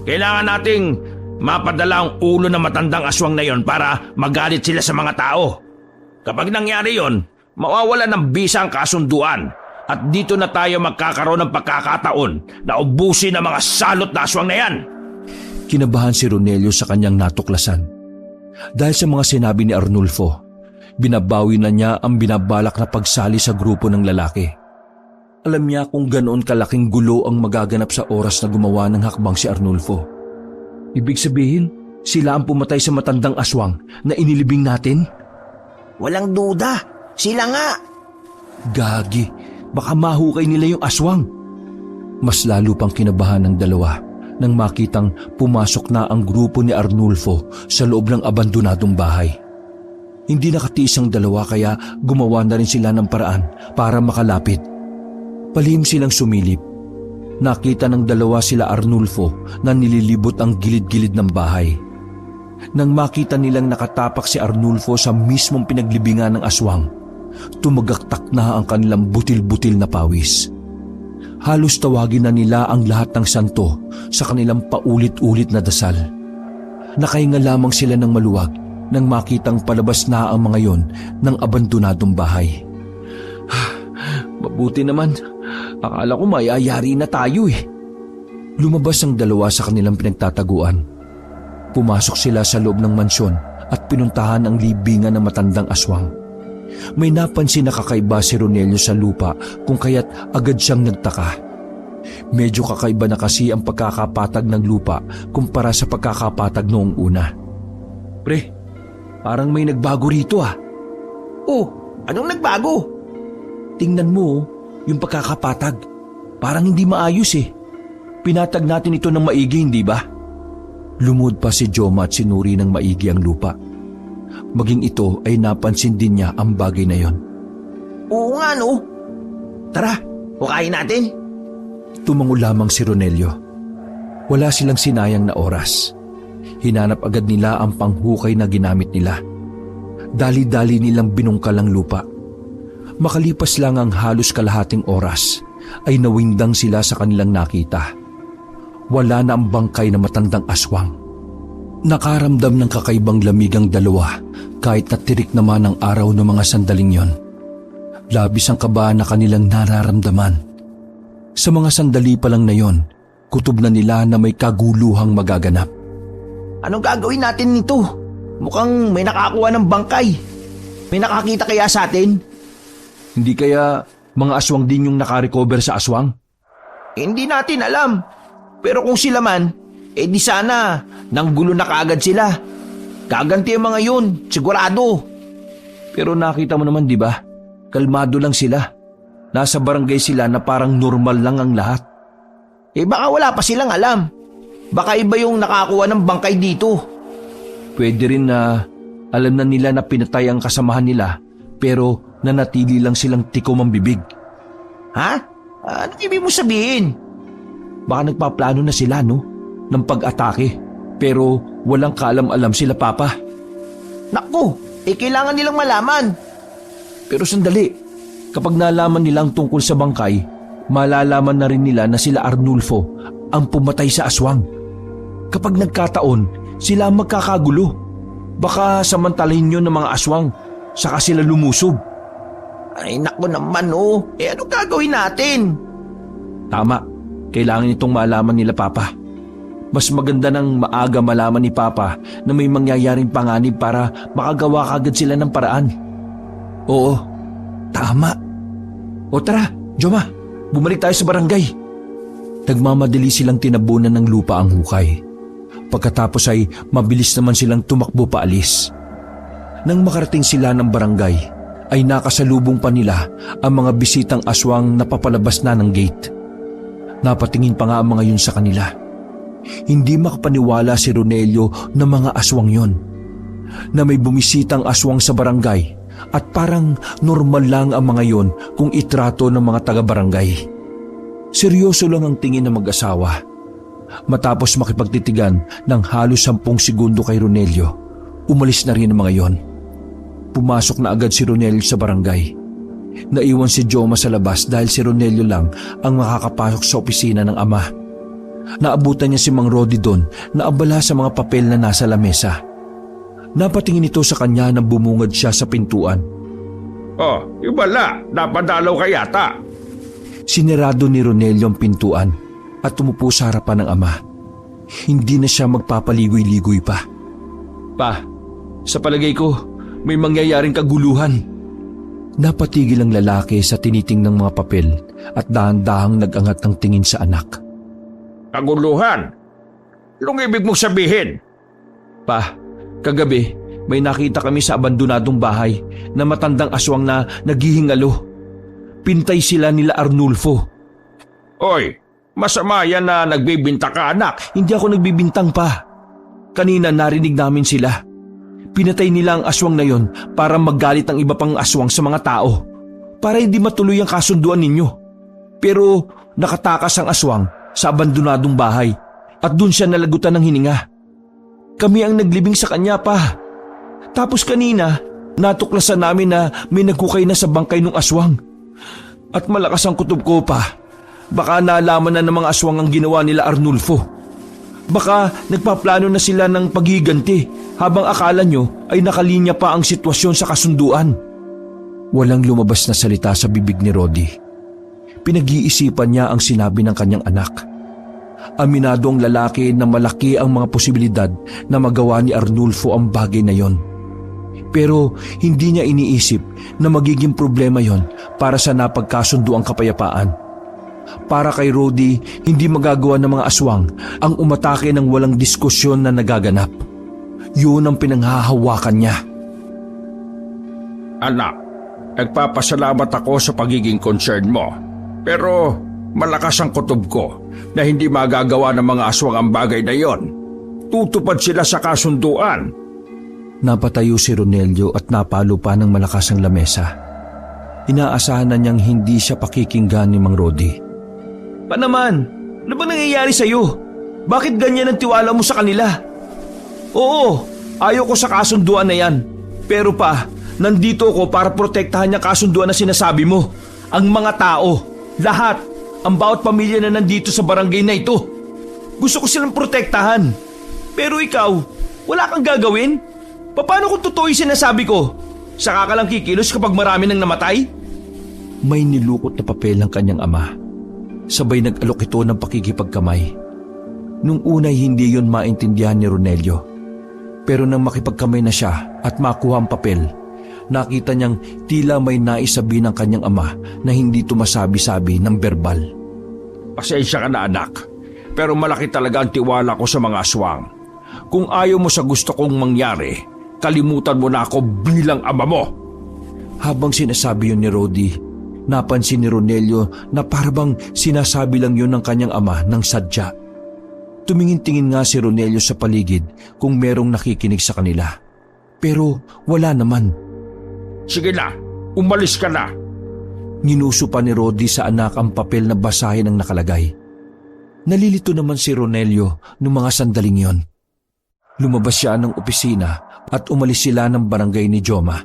Kailangan nating mapadala ang ulo ng matandang aswang na yon para magalit sila sa mga tao. Kapag nangyari yon, mawawala ng bisa ang kasunduan at dito na tayo magkakaroon ng pagkakataon na ubusin ang mga salot na aswang na yan. Kinabahan si Ronelio sa kanyang natuklasan. Dahil sa mga sinabi ni Arnulfo, binabawi na niya ang binabalak na pagsali sa grupo ng lalaki. Alam niya kung ganoon kalaking gulo ang magaganap sa oras na gumawa ng hakbang si Arnulfo. Ibig sabihin, sila ang pumatay sa matandang aswang na inilibing natin? Walang duda. Sila nga. Gagi, baka mahukay nila yung aswang. Mas lalo pang kinabahan ng dalawa nang makitang pumasok na ang grupo ni Arnulfo sa loob ng abandonadong bahay. Hindi nakatiis ang dalawa kaya gumawa na rin sila ng paraan para makalapit. Palihim silang sumilip. Nakita ng dalawa sila Arnulfo na nililibot ang gilid-gilid ng bahay. Nang makita nilang nakatapak si Arnulfo sa mismong pinaglibingan ng aswang, tumagaktak na ang kanilang butil-butil na pawis. Halos tawagin na nila ang lahat ng santo sa kanilang paulit-ulit na dasal. Nakahinga lamang sila ng maluwag nang makitang palabas na ang mga yon ng abandonadong bahay. Mabuti naman, akala ko mayayari na tayo eh. Lumabas ang dalawa sa kanilang pinagtataguan. Pumasok sila sa loob ng mansyon at pinuntahan ang libingan ng matandang aswang. May napansin na kakaiba si Ronelio sa lupa kung kaya't agad siyang nagtaka. Medyo kakaiba na kasi ang pagkakapatag ng lupa kumpara sa pagkakapatag noong una. Pre, parang may nagbago rito ah. Oh, anong nagbago? Tingnan mo, yung pagkakapatag. Parang hindi maayos eh. Pinatag natin ito ng maigi, hindi ba? Lumod pa si Joma at sinuri ng maigi ang lupa. Maging ito ay napansin din niya ang bagay na yon. Oo nga no. Tara, hukayin natin. Tumango lamang si Ronelio. Wala silang sinayang na oras. Hinanap agad nila ang panghukay na ginamit nila. Dali-dali nilang binungkal ang lupa. Makalipas lang ang halos kalahating oras, ay nawindang sila sa kanilang nakita. Wala na ang bangkay na matandang aswang. Nakaramdam ng kakaibang lamig ang dalawa kahit natirik naman ang araw ng mga sandaling yon. Labis ang kaba na kanilang nararamdaman. Sa mga sandali pa lang na yon, kutob na nila na may kaguluhang magaganap. Anong gagawin natin nito? Mukhang may nakakuha ng bangkay. May nakakita kaya sa atin? Hindi kaya mga aswang din yung nakarecover sa aswang? Hindi natin alam. Pero kung sila man, di sana nanggulo na kaagad sila. Gaganti ang mga yun, sigurado. Pero nakita mo naman, di ba? Kalmado lang sila. Nasa barangay sila na parang normal lang ang lahat. Baka wala pa silang alam. Baka iba yung nakakuha ng bangkay dito. Pwede rin na alam na nila na pinatay ang kasamahan nila pero nanatili lang silang tikom ang bibig. Ha? Ano ibig mo sabihin? Baka nagpaplano na sila, no? Ng pag-atake. Pero walang kaalam-alam sila, Papa. Naku, kailangan nilang malaman. Pero sandali, kapag nalaman nilang tungkol sa bangkay, malalaman na rin nila na sila Arnulfo ang pumatay sa aswang. Kapag nagkataon, sila ang magkakagulo. Baka samantalahin yun ng mga aswang, saka sila lumusob. Ay naku naman oh, ano gagawin natin? Tama, kailangan itong malaman nila Papa. Mas maganda nang maaga malaman ni Papa na may mangyayaring panganib para makagawa kagad sila ng paraan. Oo, tama. O tara, Joma, bumalik tayo sa barangay. Nagmamadali silang tinabunan ng lupa ang hukay. Pagkatapos ay mabilis naman silang tumakbo paalis. Nang makarating sila ng barangay, ay nakasalubong pa nila ang mga bisitang aswang na papalabas na ng gate. Napatingin pa nga ang mga yun sa kanila. Hindi makapaniwala si Ronelio na mga aswang yon, na may bumisitang aswang sa barangay at parang normal lang ang mga yon kung itrato ng mga taga-barangay. Seryoso lang ang tingin ng mag-asawa. Matapos makipagtitigan ng halos 10 segundo kay Ronelio, umalis na rin ang mga yon. Pumasok na agad si Ronelio sa barangay. Naiwan si Joma sa labas dahil si Ronelio lang ang makakapasok sa opisina ng ama. Naabutan niya si Mang Rodi doon na abala sa mga papel na nasa lamesa. Napatingin ito sa kanya nang bumungad siya sa pintuan. Oh, ibala, napadalaw ka yata. Sinirado ni Ronelio ang pintuan at tumupo sa harapan ng ama. Hindi na siya magpapaligoy-ligoy pa. Pa, sa palagay ko, may mangyayaring kaguluhan. Napatigil ang lalaki sa tiniting ng mga papel at dahan-dahang nag-angat ng tingin sa anak. Kaguluhan? Anong ibig mong sabihin? Pa, kagabi may nakita kami sa abandonadong bahay na matandang aswang na naghihingalo. Pintay sila nila Arnulfo. Oy, masama yan na nagbibinta ka, anak. Hindi ako nagbibintang pa. Kanina narinig namin sila. Pinatay nila ang aswang na yon para maggalit ang iba pang aswang sa mga tao. Para hindi matuloy ang kasunduan ninyo. Pero nakatakas ang aswang sa abandonadong bahay at doon siya nalagutan ng hininga. Kami ang naglibing sa kanya pa. Tapos kanina, natuklasan namin na may nagkukay na sa bangkay ng aswang. At malakas ang kutob ko pa. Baka nalaman na ng mga aswang ang ginawa nila Arnulfo. Baka nagpaplano na sila ng paghiganti habang akala nyo ay nakalinya pa ang sitwasyon sa kasunduan. Walang lumabas na salita sa bibig ni Rodi. Pinag-iisipan niya ang sinabi ng kanyang anak. Aminado ang lalaki na malaki ang mga posibilidad na magawa ni Arnulfo ang bagay na yon. Pero hindi niya iniisip na magiging problema yon para sa napagkasundo ang kapayapaan. Para kay Rodi, hindi magagawa ng mga aswang ang umatake ng walang diskusyon na nagaganap. Yun ang pinanghahawakan niya. Anak, nagpapasalamat ako sa pagiging concern mo. Pero malakas ang kutob ko na hindi magagawa ng mga aswang ang bagay na yon. Tutupad sila sa kasunduan. Napatayo si Ronelio at napalo pa ng malakas ang lamesa. Inaasahan na niyang hindi siya pakikinggan ni Mang Rodi. Pa naman, ano ba nangyayari sa'yo? Bakit ganyan ang tiwala mo sa kanila? Oo, ayaw ko sa kasunduan na yan. Pero pa, nandito ako para protektahan yung kasunduan na sinasabi mo. Ang mga tao, lahat, ang bawat pamilya na nandito sa barangay na ito. Gusto ko silang protektahan. Pero ikaw, wala kang gagawin? Paano kung totoo yung sinasabi ko? Saka ka lang kikilos kapag marami nang namatay? May nilukot na papel ng kanyang ama. Sabay nag-alok ito ng pakikipagkamay. Nung unay hindi yon maintindihan ni Ronelio. Pero nang makipagkamay na siya at makuha ang papel, nakita niyang tila may naisabi ng kanyang ama na hindi tumasabi-sabi ng verbal. Pasensya ka na, anak. Pero malaki talaga ang tiwala ko sa mga aswang. Kung ayaw mo sa gusto kong mangyari, kalimutan mo na ako bilang ama mo. Habang sinasabi yun ni Rodi, napansin ni Ronelio na parabang sinasabi lang yun ng kanyang ama ng sadya. Tumingin-tingin nga si Ronelio sa paligid kung merong nakikinig sa kanila. Pero wala naman. Sige na, umalis ka na. Ninuso pa ni Rodi sa anak ang papel na basahin ang nakalagay. Nalilito naman si Ronelio noong mga sandaling yon. Lumabas siya ng opisina at umalis sila ng barangay ni Joma.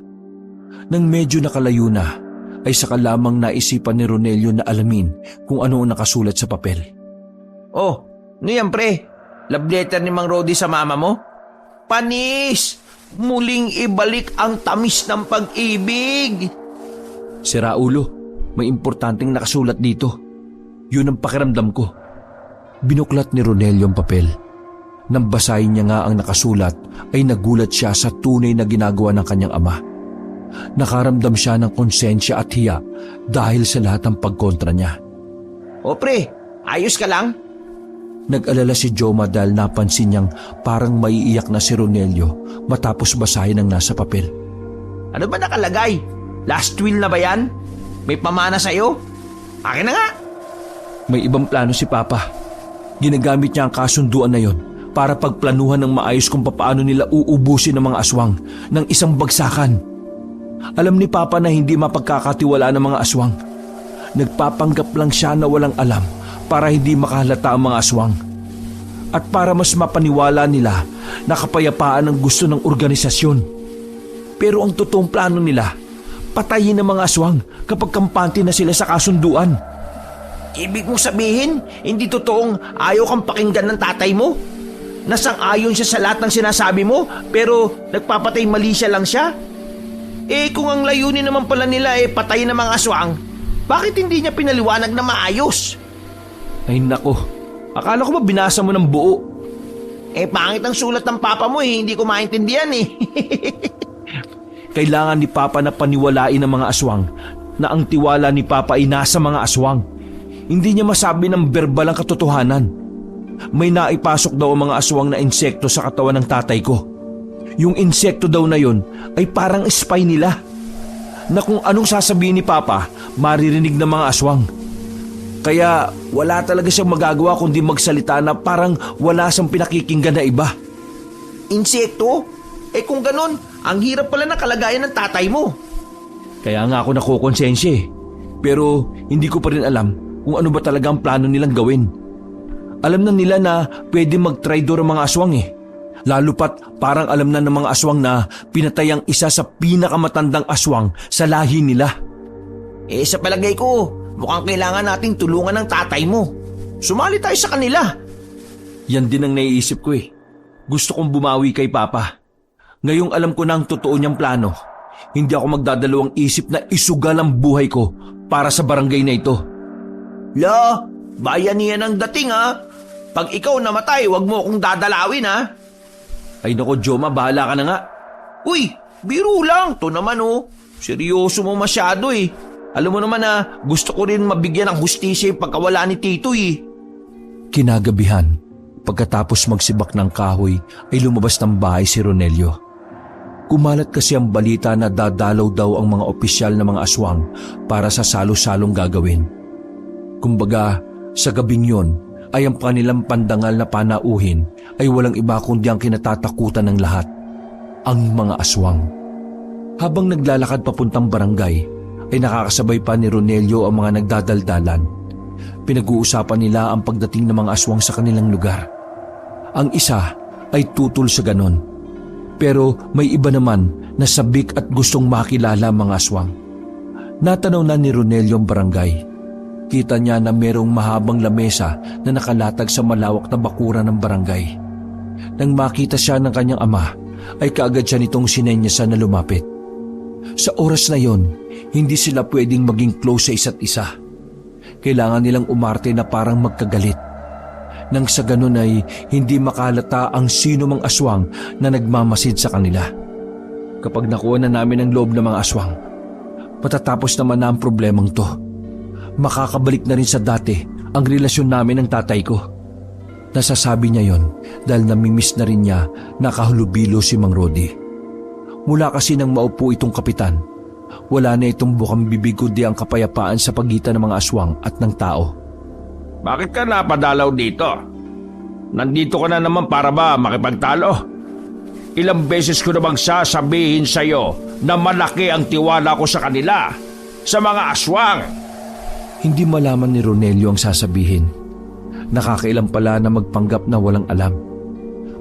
Nang medyo nakalayo na, ay saka lamang naisipan ni Ronelio na alamin kung ano ang nakasulat sa papel. Oh, ano yan pre? Love letter ni Mang Rodi sa mama mo? Panis! Muling ibalik ang tamis ng pag-ibig! Sira ulo, may importanteng nakasulat dito. Yun ang pakiramdam ko. Binuklat ni Ronelio ang papel. Nang basahin niya nga ang nakasulat ay nagulat siya sa tunay na ginagawa ng kanyang ama. Nakaramdam siya ng konsensya at hiya dahil sa lahat ng pagkontra niya. O pre, ayos ka lang? Nag-alala si Joma dahil napansin niyang parang maiiyak na si Ronelio matapos basahin ang nasa papel. Ano ba nakalagay? Last will na ba yan? May pamana sa'yo? Akin na nga! May ibang plano si Papa. Ginagamit niya ang kasunduan na yon para pagplanuhan ng maayos kung paano nila uubusin ang mga aswang ng isang bagsakan. Alam ni Papa na hindi mapagkakatiwala ng mga aswang. Nagpapanggap lang siya na walang alam para hindi makahalata ang mga aswang. At para mas mapaniwala nila na kapayapaan ang gusto ng organisasyon. Pero ang totoong plano nila, patayin ang mga aswang kapag kampante na sila sa kasunduan. Ibig mong sabihin, hindi totoong ayaw kang pakinggan ng tatay mo? Nasang-ayon siya sa lahat ng sinasabi mo, pero nagpapatay mali siya lang siya? Eh kung ang layunin naman pala nila patayin ang mga aswang, bakit hindi niya pinaliwanag na maayos? Ay nako, akala ko ba binasa mo ng buo? Pangit ang sulat ng papa mo hindi ko maintindihan Kailangan ni Papa na paniwalain ang mga aswang na ang tiwala ni Papa ay nasa mga aswang. Hindi niya masabi ng berbal ang katotohanan. May naipasok daw ang mga aswang na insekto sa katawan ng tatay ko. Yung insekto daw na yon ay parang spy nila. Na kung anong sasabihin ni Papa, maririnig ng mga aswang. Kaya wala talaga siyang magagawa kundi magsalita na parang wala siyang pinakikinggan na iba. Insekto? Kung ganon, ang hirap pala na kalagayan ng tatay mo. Kaya nga ako nakukonsensya Pero hindi ko pa rin alam kung ano ba talaga ang plano nilang gawin. Alam na nila na pwede mag-traidor ang mga aswang Lalo pat parang alam na ng mga aswang na pinatay ang isa sa pinakamatandang aswang sa lahi nila. Sa palagay ko, mukhang kailangan nating tulungan ng tatay mo. Sumali tayo sa kanila. Yan din ang naiisip ko Gusto kong bumawi kay Papa. Ngayong alam ko na ang totoo niyang plano, hindi ako magdadalawang isip na isugal ang buhay ko para sa barangay na ito. La, bayanihan ang dating Pag ikaw namatay, wag mo akong dadalawin Ay nako Joma, bahala ka na nga. Uy, biro lang. To naman seryoso mo masyado Alam mo naman gusto ko rin mabigyan ng hustisya yung pagkawala ni Tito Kinagabihan, pagkatapos magsibak ng kahoy ay lumabas ng bahay si Ronelio. Kumalat kasi ang balita na dadalaw daw ang mga opisyal na mga aswang para sa salo-salong gagawin. Kumbaga, sa gabing yon ay ang kanilang pandangal na panauhin ay walang iba kundi ang kinatatakutan ng lahat, ang mga aswang. Habang naglalakad papuntang barangay, ay nakakasabay pa ni Ronelio ang mga nagdadaldalan. Pinag-uusapan nila ang pagdating ng mga aswang sa kanilang lugar. Ang isa ay tutol sa ganon. Pero may iba naman na sabik at gustong makilala ang mga aswang. Natanaw na ni Ronelio ang barangay. Kita niya na merong mahabang lamesa na nakalatag sa malawak na bakuran ng barangay. Nang makita siya ng kanyang ama, ay kaagad siya nitong sinenyasan na lumapit. Sa oras na yon, hindi sila pwedeng maging close sa isa't isa. Kailangan nilang umarte na parang magkagalit. Nang sa ganun ay hindi makalata ang sino mang aswang na nagmamasid sa kanila. Kapag nakuha na namin ang loob ng mga aswang, matatapos naman na ang problemang to. Makakabalik na rin sa dati ang relasyon namin ng tatay ko. Nasasabi niya yon dahil namimiss na rin niya nakahulubilo si Mang Rodi. Mula kasi nang maupo itong kapitan, wala na itong bukang bibig kundi ang kapayapaan sa pagitan ng mga aswang at ng tao. Bakit ka napadalaw dito? Nandito ka na naman para ba makipagtalo? Ilang beses ko na bang sasabihin sa'yo na malaki ang tiwala ko sa kanila, sa mga aswang? Hindi malaman ni Ronelio ang sasabihin. Nakakailang pala na magpanggap na walang alam.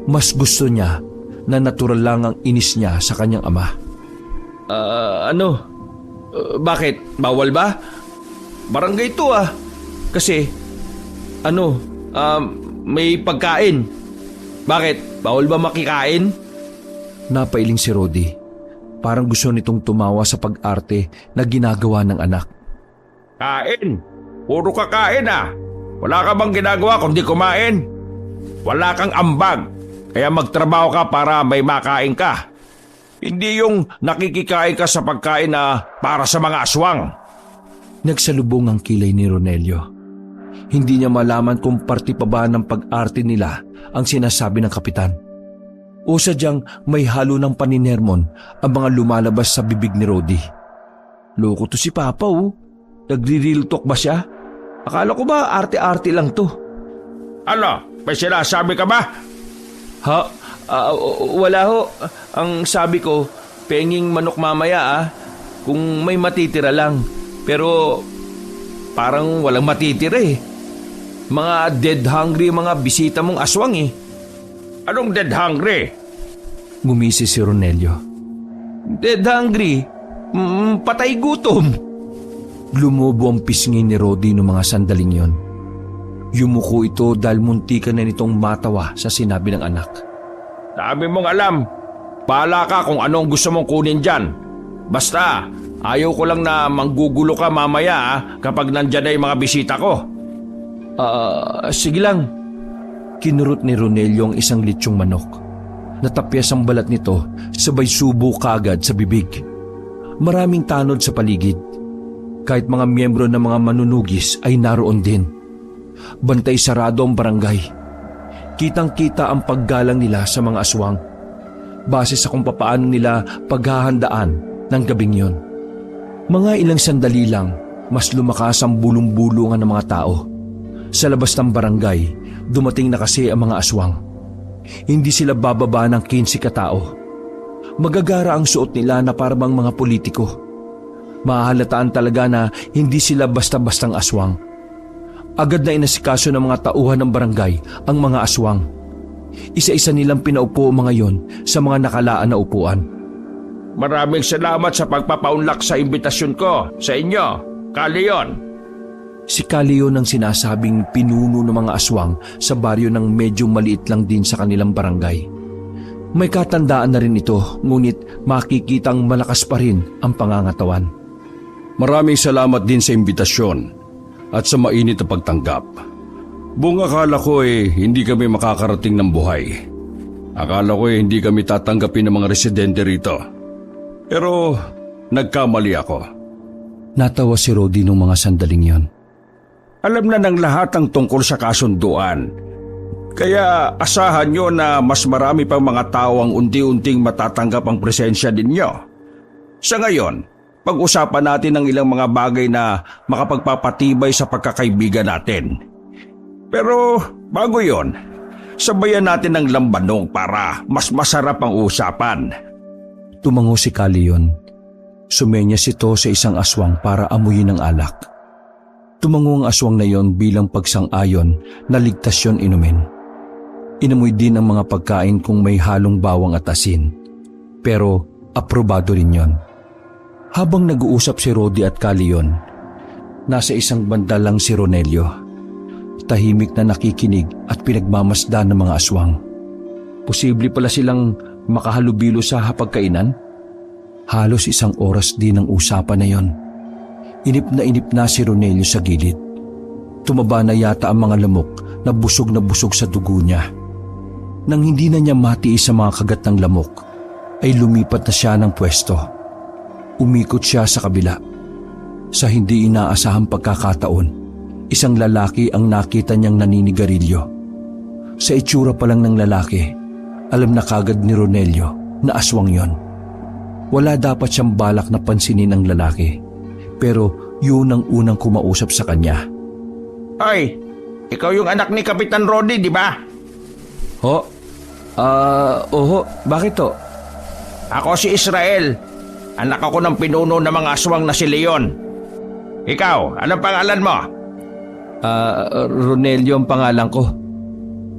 Mas gusto niya na natural lang ang inis niya sa kanyang ama. Bakit? Bawal ba? Barangay to ah. Kasi, may pagkain. Bakit? Bawal ba makikain? Napailing si Rodi. Parang gusto nitong tumawa sa pag-arte na ginagawa ng anak. Kain. Puro kakain ah. Wala ka bang ginagawa kundi kumain? Wala kang ambag. Kaya magtrabaho ka para may makain ka. Hindi yung nakikikain ka sa pagkain na para sa mga aswang. Nagsalubong ang kilay ni Ronelio. Hindi niya malaman kung parte pa ba ng pag-arte nila ang sinasabi ng kapitan. O sadyang may halo ng paninermon ang mga lumalabas sa bibig ni Rodi. Loko to si Papa oh. Nagre-real talk ba siya? Akala ko ba arte-arte lang to? Ano? May sinasabi ka ba? Ha? Wala ho. Ang sabi ko, penging manok mamaya kung may matitira lang. Pero parang walang matitira eh. Mga dead hungry mga bisita mong aswang eh. Anong dead hungry? Ngumisi si Ronelio. Dead hungry? Patay gutom. Lumubo ang pisngi ni Rodi noong mga sandaling yon. Yumuko ito dahil muntikan na nitong matawa sa sinabi ng anak. Dami mong alam. Bahala ka kung anong gusto mong kunin dyan. Basta, ayaw ko lang na manggugulo ka mamaya kapag nandyan na yung mga bisita ko. Sige lang. Kinurot ni Ronelio ang isang litsyong manok. Natapyas ang balat nito, sabay subo kaagad sa bibig. Maraming tanod sa paligid. Kahit mga miyembro ng mga manunugis ay naroon din. Bantay sarado ang barangay. Kitang-kita ang paggalang nila sa mga aswang. Base sa kung papaano nila paghahandaan ng gabing yon. Mga ilang sandali lang, mas lumakas ang bulong-bulungan ng mga tao. Sa labas ng barangay, dumating na kasi ang mga aswang. Hindi sila bababa ng 15 katao. Magagara ang suot nila na parang mga politiko. Mahahalataan talaga na hindi sila basta-bastang aswang. Agad na inasikaso ng mga tauhan ng barangay ang mga aswang. Isa-isa nilang pinaupo mga yon sa mga nakalaan na upuan. Maraming salamat sa pagpapaunlak sa imbitasyon ko sa inyo, Kalion. Si Kalion ang sinasabing pinuno ng mga aswang sa baryo ng medyo maliit lang din sa kanilang barangay. May katandaan na rin ito, ngunit makikitang malakas pa rin ang pangangatawan. Maraming salamat din sa imbitasyon at sa mainit na pagtanggap. Buong akala ko hindi kami makakarating ng buhay. Akala ko hindi kami tatanggapin ng mga residente rito. Pero nagkamali ako. Natawa si Rodi nung mga sandaling yon. Alam na ng lahat ang tungkol sa kasunduan. Kaya asahan nyo na mas marami pang mga tao ang unti-unting matatanggap ang presensya ninyo. Sa ngayon, pag-usapan natin ang ilang mga bagay na makapagpapatibay sa pagkakaibigan natin. Pero bago yon, sabayan natin ng lambanong para mas masarap ang usapan. Tumango si Kalion. Sumenyas ito sa isang aswang para amuyin ang alak. Tumango ang aswang na yon bilang pagsang-ayon na ligtas yon inumin. Inamoy din ang mga pagkain kung may halong bawang at asin. Pero aprobado rin yon. Habang nag-uusap si Rodi at Kalion, nasa isang banda lang si Ronelio. Tahimik na nakikinig at pinagmamasdan ng mga aswang. Posible pala silang makahalubilo sa hapagkainan? Halos isang oras din ang usapan na yon. Inip na si Ronelio sa gilid. Tumaba na yata ang mga lamok na busog sa dugo niya. Nang hindi na niya matiis sa mga kagat ng lamok, ay lumipat na siya ng pwesto. Umikot siya sa kabila. Sa hindi inaasahang pagkakataon, isang lalaki ang nakita niyang naninigarilyo. Sa itsura pa lang ng lalaki, alam na kagad ni Ronelio na aswang yon. Wala dapat siyang balak na pansinin ang lalaki, pero yun ang unang kumausap sa kanya. Ay, ikaw yung anak ni Kapitan Rodi, di ba? Oho, bakit to? Ako si Israel. Anak ako ng pinuno ng mga aswang na si Leon. Ikaw, anong pangalan mo? Ronelio ang pangalan ko.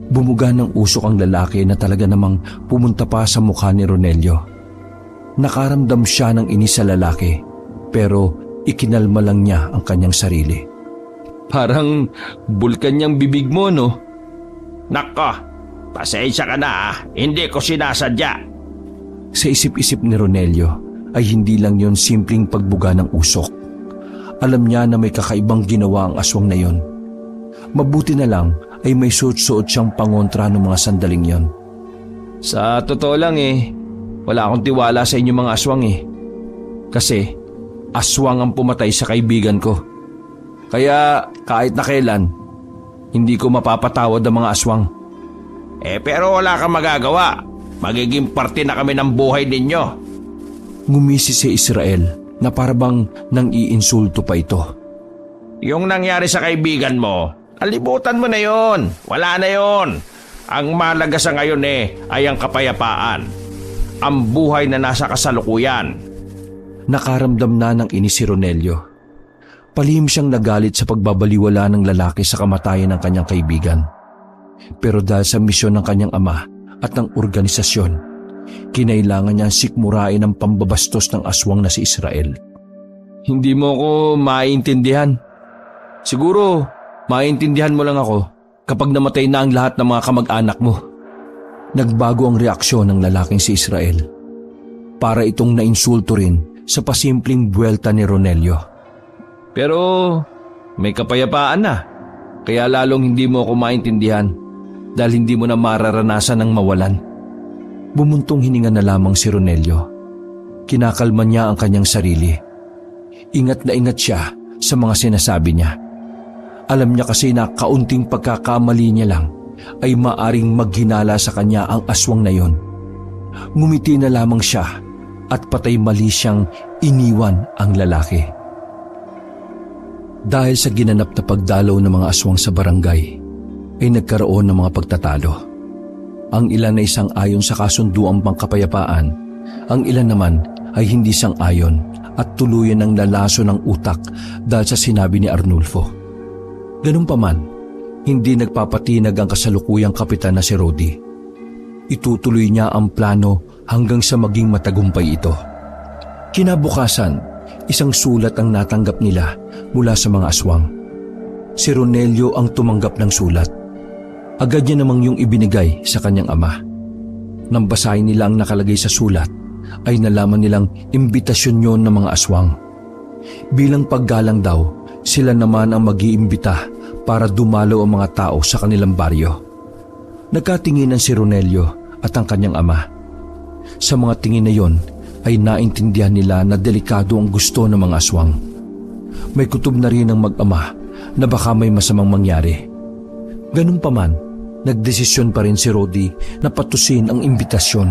Bumuga ng usok ang lalaki na talaga namang pumunta pa sa mukha ni Ronelio. Nakaramdam siya ng inis sa lalaki, Pero ikinalma lang niya ang kanyang sarili. Parang bulkan niyang bibig mo, no? Nako, pasensya ka na hindi ko sinasadya. Sa isip-isip ni Ronelio ay hindi lang yon simpleng pagbuga ng usok. Alam niya na may kakaibang ginawa ang aswang na yon. Mabuti na lang ay may suot-suot siyang pangontra ng mga sandaling yon. Sa totoo lang wala akong tiwala sa inyong mga aswang Kasi aswang ang pumatay sa kaibigan ko. Kaya kahit na kailan, hindi ko mapapatawad ang mga aswang. Pero wala kang magagawa. Magiging parte na kami ng buhay ninyo. Ngumisi si Israel na parabang nang iinsulto pa ito. Yung nangyari sa kaibigan mo, alibutan mo na yon. Wala na yon. Ang malaga sa ngayon ay ang kapayapaan. Ang buhay na nasa kasalukuyan. Nakaramdam na ng inis si Ronelio. Palihim siyang nagalit sa pagbabaliwala ng lalaki sa kamatayan ng kanyang kaibigan. Pero dahil sa misyon ng kanyang ama at ng organisasyon, kinailangan niyang sikmurain ang pambabastos ng aswang na si Israel. Hindi mo ko maintindihan. Siguro, maintindihan mo lang ako kapag namatay na ang lahat ng mga kamag-anak mo. Nagbago ang reaksyon ng lalaking si Israel. Para itong nainsulto rin sa pasimpleng buwelta ni Ronelio. Pero may kapayapaan na. Kaya lalong hindi mo ako maintindihan dahil hindi mo na mararanasan ng mawalan. Bumuntong hininga na lamang si Ronelio. Kinakalma niya ang kanyang sarili. Ingat na ingat siya sa mga sinasabi niya. Alam niya kasi na kaunting pagkakamali niya lang ay maaring maghinala sa kanya ang aswang na yon. Ngumiti na lamang siya at patay mali siyang iniwan ang lalaki. Dahil sa ginanap na pagdalaw ng mga aswang sa barangay, ay nagkaroon ng mga pagtatalo. Ang ilan ay sang-ayon sa kasunduang pangkapayapaan, ang ilan naman ay hindi sang-ayon at tuluyan ng lalaso ng utak dahil sa sinabi ni Arnulfo. Ganun pa man, hindi nagpapatinag ang kasalukuyang kapitan na si Rodi. Itutuloy niya ang plano hanggang sa maging matagumpay ito. Kinabukasan, isang sulat ang natanggap nila mula sa mga aswang. Si Ronelio ang tumanggap ng sulat. Agad niya namang yung ibinigay sa kanyang ama. Nang basahin nila ang nakalagay sa sulat, ay nalaman nilang imbitasyon yon ng mga aswang. Bilang paggalang daw, sila naman ang mag-iimbita para dumalo ang mga tao sa kanilang baryo. Nagkatinginan si Ronelio at ang kanyang ama. Sa mga tingin na yon, ay naintindihan nila na delikado ang gusto ng mga aswang. May kutob na rin ang mag-ama na baka may masamang mangyari. Ganun pa man, nagdesisyon pa rin si Rodi na patusin ang imbitasyon.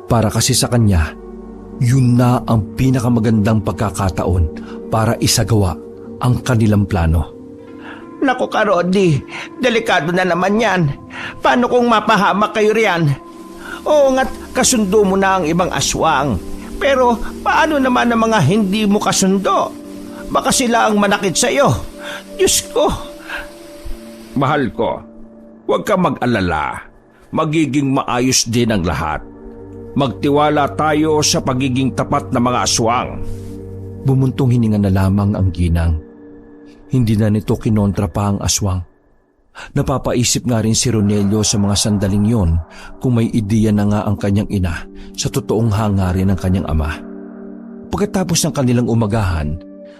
Para kasi sa kanya, yun na ang pinakamagandang pagkakataon para isagawa ang kanilang plano. Naku ka, Rodi, delikado na naman yan. Paano kung mapahamak kayo riyan? Oo nga't kasundo mo na ang ibang aswang. Pero paano naman ang mga hindi mo kasundo? Baka sila ang manakit sa iyo. Diyos ko! Mahal ko, huwag ka mag-alala. Magiging maayos din ang lahat. Magtiwala tayo sa pagiging tapat ng mga aswang. Bumuntong hininga na lamang ang ginang. Hindi na nito kinontra pa ang aswang. Napapaisip nga rin si Ronelio sa mga sandaling yon kung may ideya na nga ang kanyang ina sa totoong hangarin ng kanyang ama. Pagkatapos ng kanilang umagahan,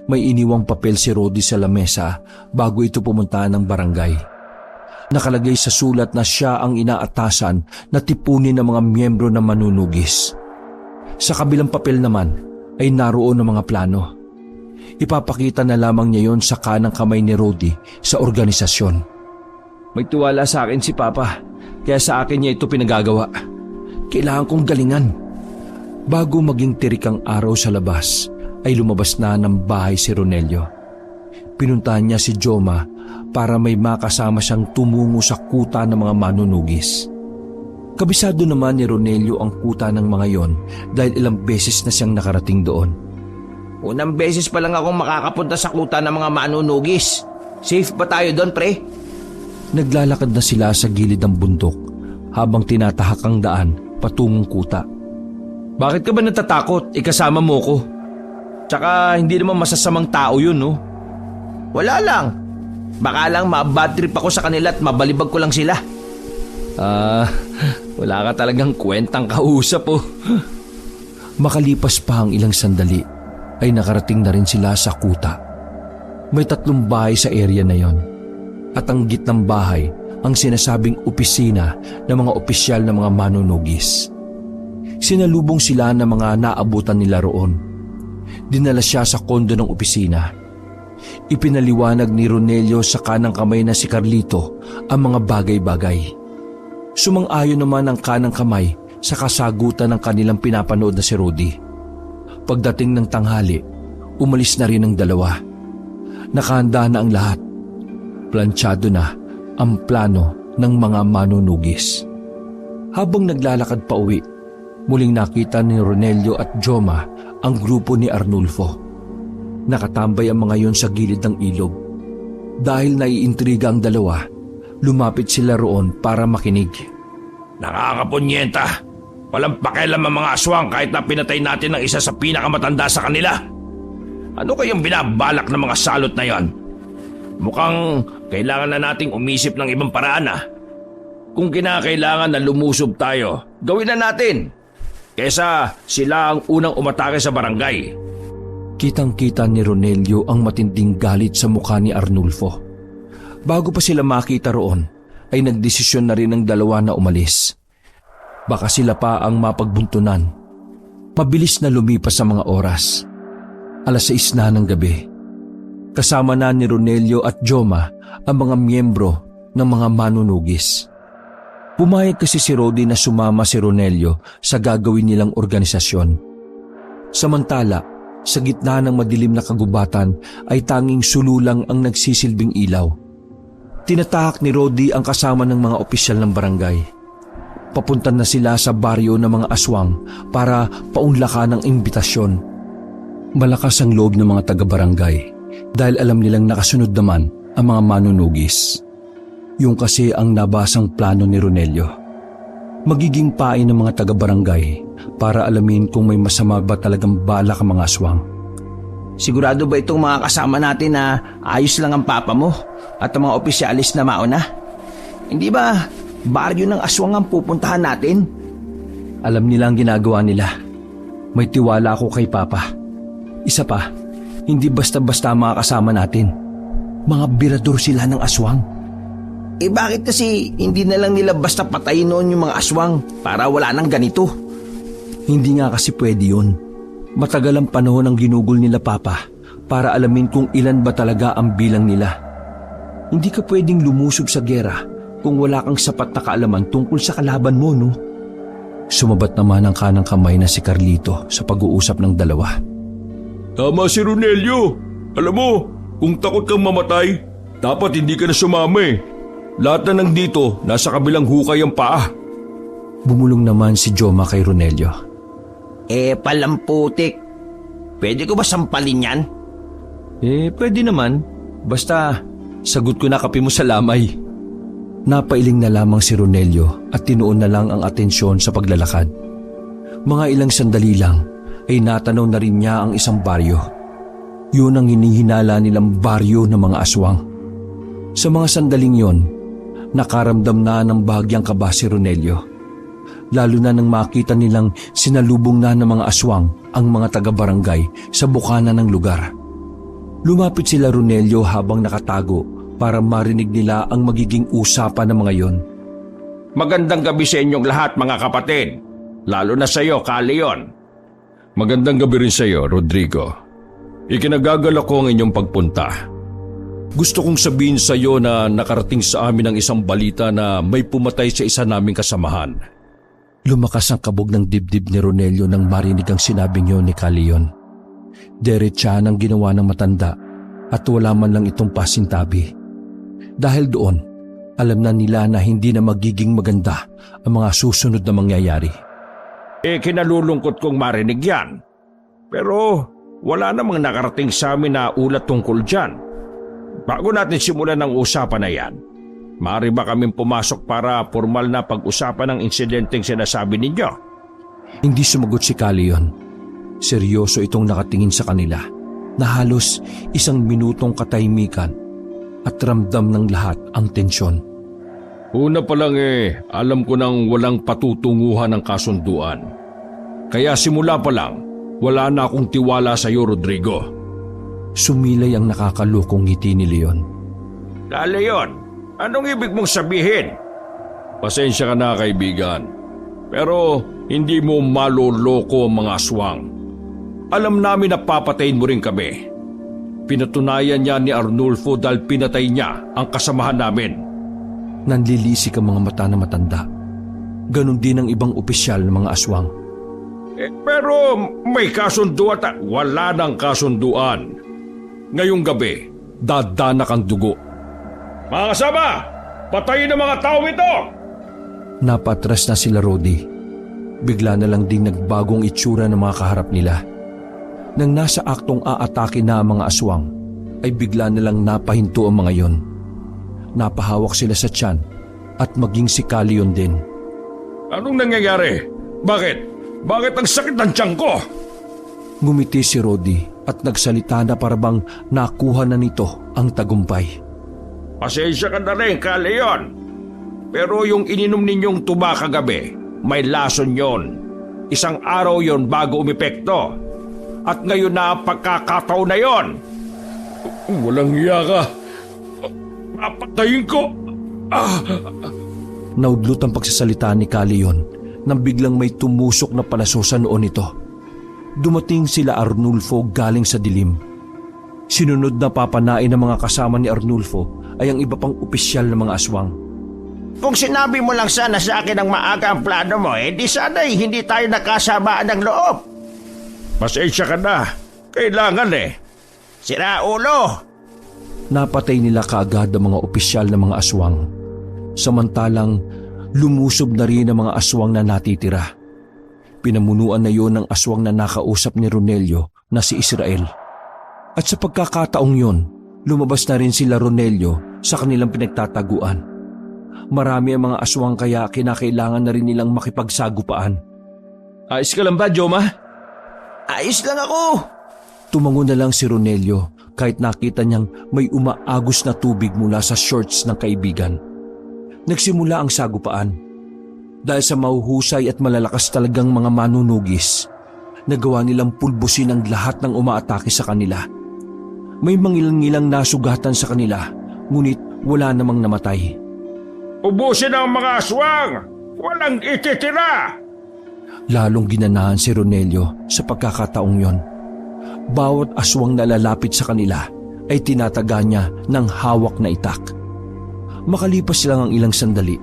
may iniwang papel si Rodi sa lamesa bago ito pumunta ng barangay. Nakalagay sa sulat na siya ang inaatasan na tipunin ng mga miyembro ng manunugis. Sa kabilang papel naman ay naroon ang mga plano. Ipapakita na lamang niya yon sa kanang kamay ni Rodi sa organisasyon. May tiwala sa akin si Papa, kaya sa akin niya ito pinagagawa. Kailangan kong galingan. Bago maging tirik ang araw sa labas, ay lumabas na ng bahay si Ronelio. Pinuntahan niya si Joma para may makasama siyang tumungo sa kuta ng mga manunugis. Kabisado naman ni Ronelio ang kuta ng mga yon dahil ilang beses na siyang nakarating doon. Unang beses pa lang akong makakapunta sa kuta ng mga manunugis. Safe ba tayo doon, pre? Naglalakad na sila sa gilid ng bundok habang tinatahak ang daan patungong kuta. Bakit ka ba natatakot? Ikasama mo ko. Tsaka hindi naman masasamang tao yun, no? Wala lang. Baka lang ma-bad trip ako sa kanila at mabalibag ko lang sila. Wala ka talagang kwentang kausap, oh. Makalipas pa ang ilang sandali ay nakarating na rin sila sa kuta. May 3 bahay sa area na yon. At ang gitnang bahay ang sinasabing opisina ng mga opisyal na mga manunugis. Sinalubong sila ng mga naabutan nila roon. Dinala siya sa kondo ng opisina. Ipinaliwanag ni Ronelio sa kanang kamay na si Carlito ang mga bagay-bagay. Sumang-ayon naman ang kanang kamay sa kasagutan ng kanilang pinapanood na si Rudy. Pagdating ng tanghali, umalis na rin ang dalawa. Nakahanda na ang lahat. Planchado na ang plano ng mga manunugis. Habang naglalakad pa uwi, muling nakita ni Ronelio at Joma ang grupo ni Arnulfo. Nakatambay ang mga yon sa gilid ng ilog. Dahil naiintriga ang dalawa, lumapit sila roon para makinig. Nakakapunyenta. Walang pakialam ang mga aswang kahit na pinatay natin ang isa sa pinakamatanda sa kanila. Ano kayang binabalak ng mga salot na yon? Mukhang kailangan na nating umisip ng ibang paraan, ah. Kung kinakailangan na lumusob tayo, gawin na natin. Kesa sila ang unang umatake sa barangay. Kitang-kita ni Ronelio ang matinding galit sa mukha ni Arnulfo. Bago pa sila makita roon, ay nagdesisyon na rin ang dalawa na umalis. Baka sila pa ang mapagbuntunan. Mabilis na lumipas sa mga oras. 6:00 na ng gabi. Kasama na ni Ronelio at Joma ang mga miyembro ng mga manunugis. Pumayag kasi si Rodi na sumama si Ronelio sa gagawin nilang organisasyon. Samantala, sa gitna ng madilim na kagubatan ay tanging sululang ang nagsisilbing ilaw. Tinatahak ni Rodi ang kasama ng mga opisyal ng barangay. Papunta na sila sa baryo ng mga aswang para paunlakan ng imbitasyon. Malakas ang loob ng mga taga-barangay dahil alam nilang nakasunod naman ang mga manunugis. Yung kasi ang nabasang plano ni Ronelio. Magiging pain ng mga taga-barangay para alamin kung may masama ba talagang balak ang mga aswang. Sigurado ba itong mga kasama natin na ayos lang ang papa mo at ang mga opisyalis na mauna? Hindi ba baryo ng aswang ang pupuntahan natin? Alam nila ang ginagawa nila. May tiwala ako kay Papa. Isa pa, hindi basta-basta mga kasama natin. Mga birador sila ng aswang. Bakit kasi hindi na lang nila basta patayin noon yung mga aswang para wala nang ganito? Hindi nga kasi pwede yun. Matagal ang panahon ang ginugol nila Papa para alamin kung ilan ba talaga ang bilang nila. Hindi ka pwedeng lumusob sa gera kung wala kang sapat na kaalaman tungkol sa kalaban mo, no? Sumabat naman ang kanang kamay na si Carlito sa pag-uusap ng dalawa. Tama si Ronelio. Alam mo, kung takot kang mamatay, dapat hindi ka na sumama eh. Lahat na nang dito, nasa kabilang hukay ang paa. Bumulong naman si Joma kay Ronelio. Palamputik. Pwede ko ba sampalin yan? Pwede naman. Basta, sagot ko na kape mo sa lamay. Napailing na lamang si Ronelio at tinuon na lang ang atensyon sa paglalakad. Mga ilang sandali lang ay natanaw na rin niya ang isang baryo. Yun ang hinihinala nilang baryo ng mga aswang. Sa mga sandaling yon, nakaramdam na ng bahagyang kaba si Ronelio. Lalo na nang makita nilang sinalubong na ng mga aswang ang mga taga-barangay sa bukana ng lugar. Lumapit sila Ronelio habang nakatago para marinig nila ang magiging usapan ng mga yon. Magandang gabi sa inyong lahat mga kapatid. Lalo na sa iyo, Leon. Magandang gabi rin sa iyo, Rodrigo. Ikinagagalak ko ang inyong pagpunta. Gusto kong sabihin sa iyo na nakarating sa amin ang isang balita na may pumatay sa isa naming kasamahan. Lumakas ang kabog ng dibdib ni Ronelio nang marinig ang sinabing yon ni Leon. Diretsa ng ginawa ng matanda at wala man lang itong pasintabi. Dahil doon, alam na nila na hindi na magiging maganda ang mga susunod na mangyayari. Kinalulungkot kong marinig yan. Pero wala namang nakarating sa amin na ulat tungkol dyan. Bago natin simulan ang usapan na yan, maaari ba kaming pumasok para formal na pag-usapan ng insidenteng sinasabi ninyo? Hindi sumagot si Leon. Seryoso itong nakatingin sa kanila na halos 1 minutong katahimikan at ramdam ng lahat ang tensyon. Una pa lang alam ko nang walang patutunguhan ng kasunduan. Kaya simula pa lang, wala na akong tiwala sa iyo, Rodrigo. Sumilay ang nakakalukong ngiti ni Leon. Leon, anong ibig mong sabihin? Pasensya ka na, kaibigan. Pero hindi mo maloloko ang mga aswang. Alam namin na papatayin mo rin kami. Pinatunayan niya ni Arnulfo dahil pinatay niya ang kasamahan namin. Nanlilisik ang mga mata na matanda. Ganon din ang ibang opisyal ng mga aswang. Pero may kasunduan at wala nang kasunduan. Ngayong gabi, dadanak ang dugo. Mga kasama, patayin ang mga tao ito! Napatras na sila Rodi. Bigla na lang ding nagbagong itsura ng mga kaharap nila. Nang nasa aktong aatake na ang mga aswang, ay bigla na lang napahinto ang mga yon. Napahawak sila sa tiyan at maging si Calion din. Anong nangyayari? Bakit? Bakit ang sakit ng tiyan ko? Ngumiti si Rodi at nagsalita na parabang nakuha na nito ang tagumpay. Pasensya ka na rin, Leon. Pero yung ininom ninyong tuba kagabi, may lason yon. 1 araw yon bago umepekto. At ngayon na ang pagkakataon na yon. Walang hiya ka. Papatayin ko. Naudlot ang pagsasalita ni Calion nang biglang may tumusok na palaso sa noon nito. Dumating sila Arnulfo galing sa dilim. Sinunod na papanain ng mga kasama ni Arnulfo ay ang iba pang opisyal ng mga aswang. Kung sinabi mo lang sana sa akin ng maaga ang plano mo, di sana'y hindi tayo nakasamaan ng loob. Pasensya ka na. Kailangan Sira ulo! Napatay nila kaagad ang mga opisyal ng mga aswang. Samantalang lumusob na rin ang mga aswang na natitira. Pinamunuan na yon ng aswang na nakausap ni Ronelio na si Israel. At sa pagkakataong yon, lumabas na rin sila Ronelio sa kanilang pinagtataguan. Marami ang mga aswang kaya kinakailangan na rin nilang makipagsagupaan. Ayos ka lang ba, Joma? Ayos lang ako! Tumango na lang si Ronelio kahit nakita niyang may umaagos na tubig mula sa shorts ng kaibigan. Nagsimula ang sagupaan. Dahil sa mahuhusay at malalakas talagang mga manunugis, nagawa nilang pulbusin ang lahat ng umaatake sa kanila. May mangilang-ngilang nasugatan sa kanila, ngunit wala namang namatay. Ubusin ang mga aswang! Walang ititira! Lalong ginanahan si Ronelio sa pagkakataong yon. Bawat aswang na lalapit sa kanila ay tinataga niya ng hawak na itak. Makalipas lang ang ilang sandali,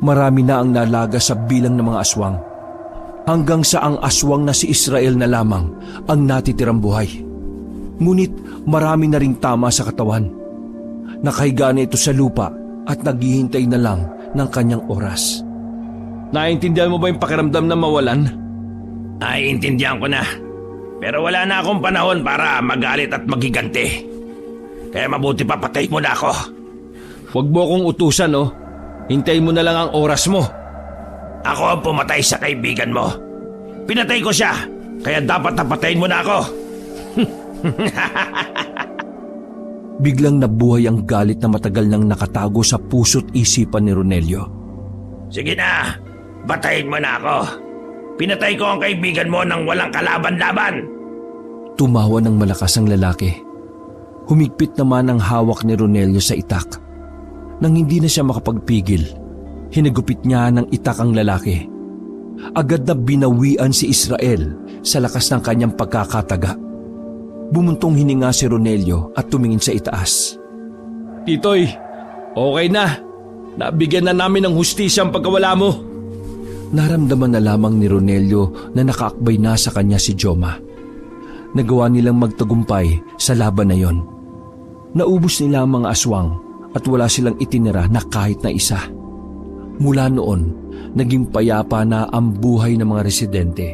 marami na ang nalaga sa bilang ng mga aswang. Hanggang sa ang aswang na si Israel na lamang ang natitirang buhay. Ngunit marami na ring tama sa katawan. Nakahiga na ito sa lupa at naghihintay na lang ng kanyang oras. Naiintindihan mo ba yung pakiramdam na mawalan? Naiintindihan ko na. Pero wala na akong panahon para magalit at magiganti. Kaya mabuti pa patay mo na ako. Huwag mo akong utusan, oh. Hintayin mo na lang ang oras mo. Ako ang pumatay sa kaibigan mo. Pinatay ko siya, kaya dapat napatayin mo na ako. Biglang nabuhay ang galit na matagal nang nakatago sa puso't isipan ni Ronelio. Sige na, batayin mo na ako. Pinatay ko ang kaibigan mo nang walang kalaban-laban. Tumawa ng malakas ang lalaki. Humigpit naman ang hawak ni Ronelio sa itak. Nang hindi na siya makapagpigil, hinagupit niya ng itak ang lalaki. Agad na binawian si Israel sa lakas ng kanyang pagkakataga. Bumuntong hininga si Ronelio at tumingin sa itaas. Titoy, okay na. Nabigyan na namin ng hustisya ang pagkawala mo. Naramdaman na lamang ni Ronelio na nakaakbay na sa kanya si Joma. Nagawa nilang magtagumpay sa laban na yon. Naubos nila ang mga aswang at wala silang itinira na kahit na isa. Mula noon, naging payapa na ang buhay ng mga residente.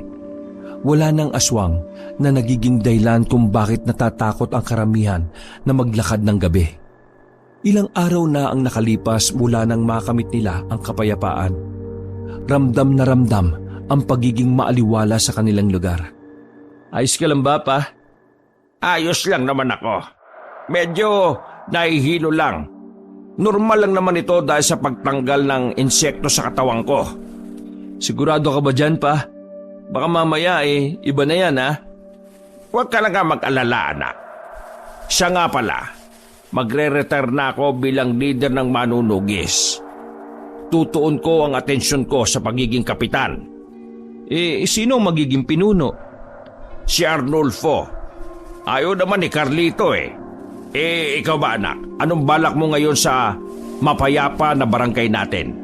Wala nang aswang na nagiging dahilan kung bakit natatakot ang karamihan na maglakad ng gabi. Ilang araw na ang nakalipas mula nang makamit nila ang kapayapaan. Ramdam na ramdam ang pagiging maaliwala sa kanilang lugar. Ayos ka lang ba, pa? Ayos lang naman ako. Medyo nahihilo lang. Normal lang naman ito dahil sa pagtanggal ng insekto sa katawan ko. Sigurado ka ba dyan, pa? Baka mamaya iba na yan, ha? Huwag ka na nga mag-alala, anak. Siya nga pala, magre-retire na ako bilang leader ng manunugis. Tutuon ko ang atensyon ko sa pagiging kapitan. Sino ang magiging pinuno? Si Arnulfo. Ayaw naman ni Carlito ikaw ba, anak? Anong balak mo ngayon sa mapayapa na barangay natin?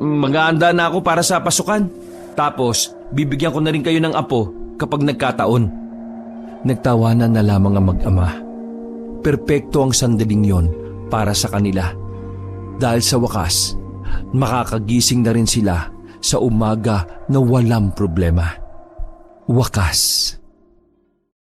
Mag-aanda na ako para sa pasukan. Tapos, bibigyan ko na rin kayo ng apo kapag nagkataon. Nagtawanan na lamang ang mag-ama. Perpekto ang sandaling yon para sa kanila. Dahil sa wakas, makakagising na rin sila sa umaga na walang problema. Wakas.